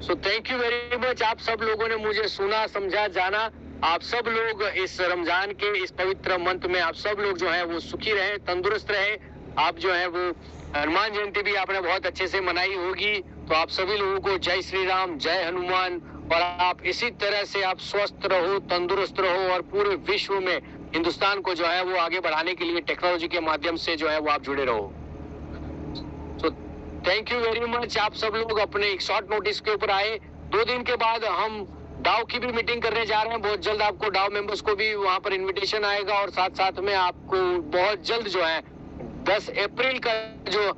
So thank you very much, आप सब लोगों ने मुझे सुना, समझा, जाना। आप सब लोग इस रमजान के इस पवित्र मंथ में आप सब लोग जो है वो सुखी रहे, तंदुरुस्त रहे। आप जो है वो हनुमान जयंती भी आपने बहुत अच्छे से मनाई होगी, तो आप सभी लोगों को जय श्री राम, जय हनुमान। और आप इसी तरह से आप स्वस्थ रहो, तंदुरुस्त रहो और पूरे विश्व में हिंदुस्तान को जो है वो आगे बढ़ाने के लिए टेक्नोलॉजी के माध्यम से जो है वो आप जुड़े रहो। तो थैंक यू वेरी मच। आप सब लोग अपने एक शॉर्ट नोटिस के ऊपर आए। 2 दिन के बाद हम डाउ की भी मीटिंग करने जा रहे हैं। बहुत जल्द आपको डाउ मेंबर्स को भी वहां पर इनविटेशन आएगा और साथ साथ में आपको बहुत जल्द जो है 10 अप्रैल का जो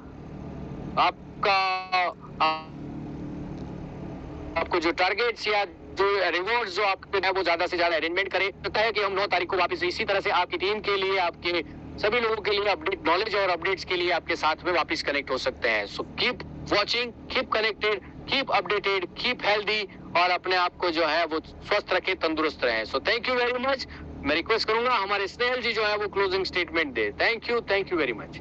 आपको जो टारगेट्स या जो रिवॉर्ड्स जो आपके है वो ज्यादा से ज्यादा अरेंजमेंट करें। लगता है कि हम 9 तारीख को वापस इसी तरह से आपकी टीम के लिए, आपके सभी लोगों के लिए अपडेट नॉलेज और अपडेट्स के लिए आपके साथ में वापस कनेक्ट हो सकते हैं। So keep watching, keep connected, keep updated, keep healthy और अपने आप को जो है वो स्वस्थ रखें, तंदुरुस्त रहें। So thank you very much. मैं रिक्वेस्ट करूंगा हमारे स्नेहल जी जो है वो closing statement they. Thank you very much.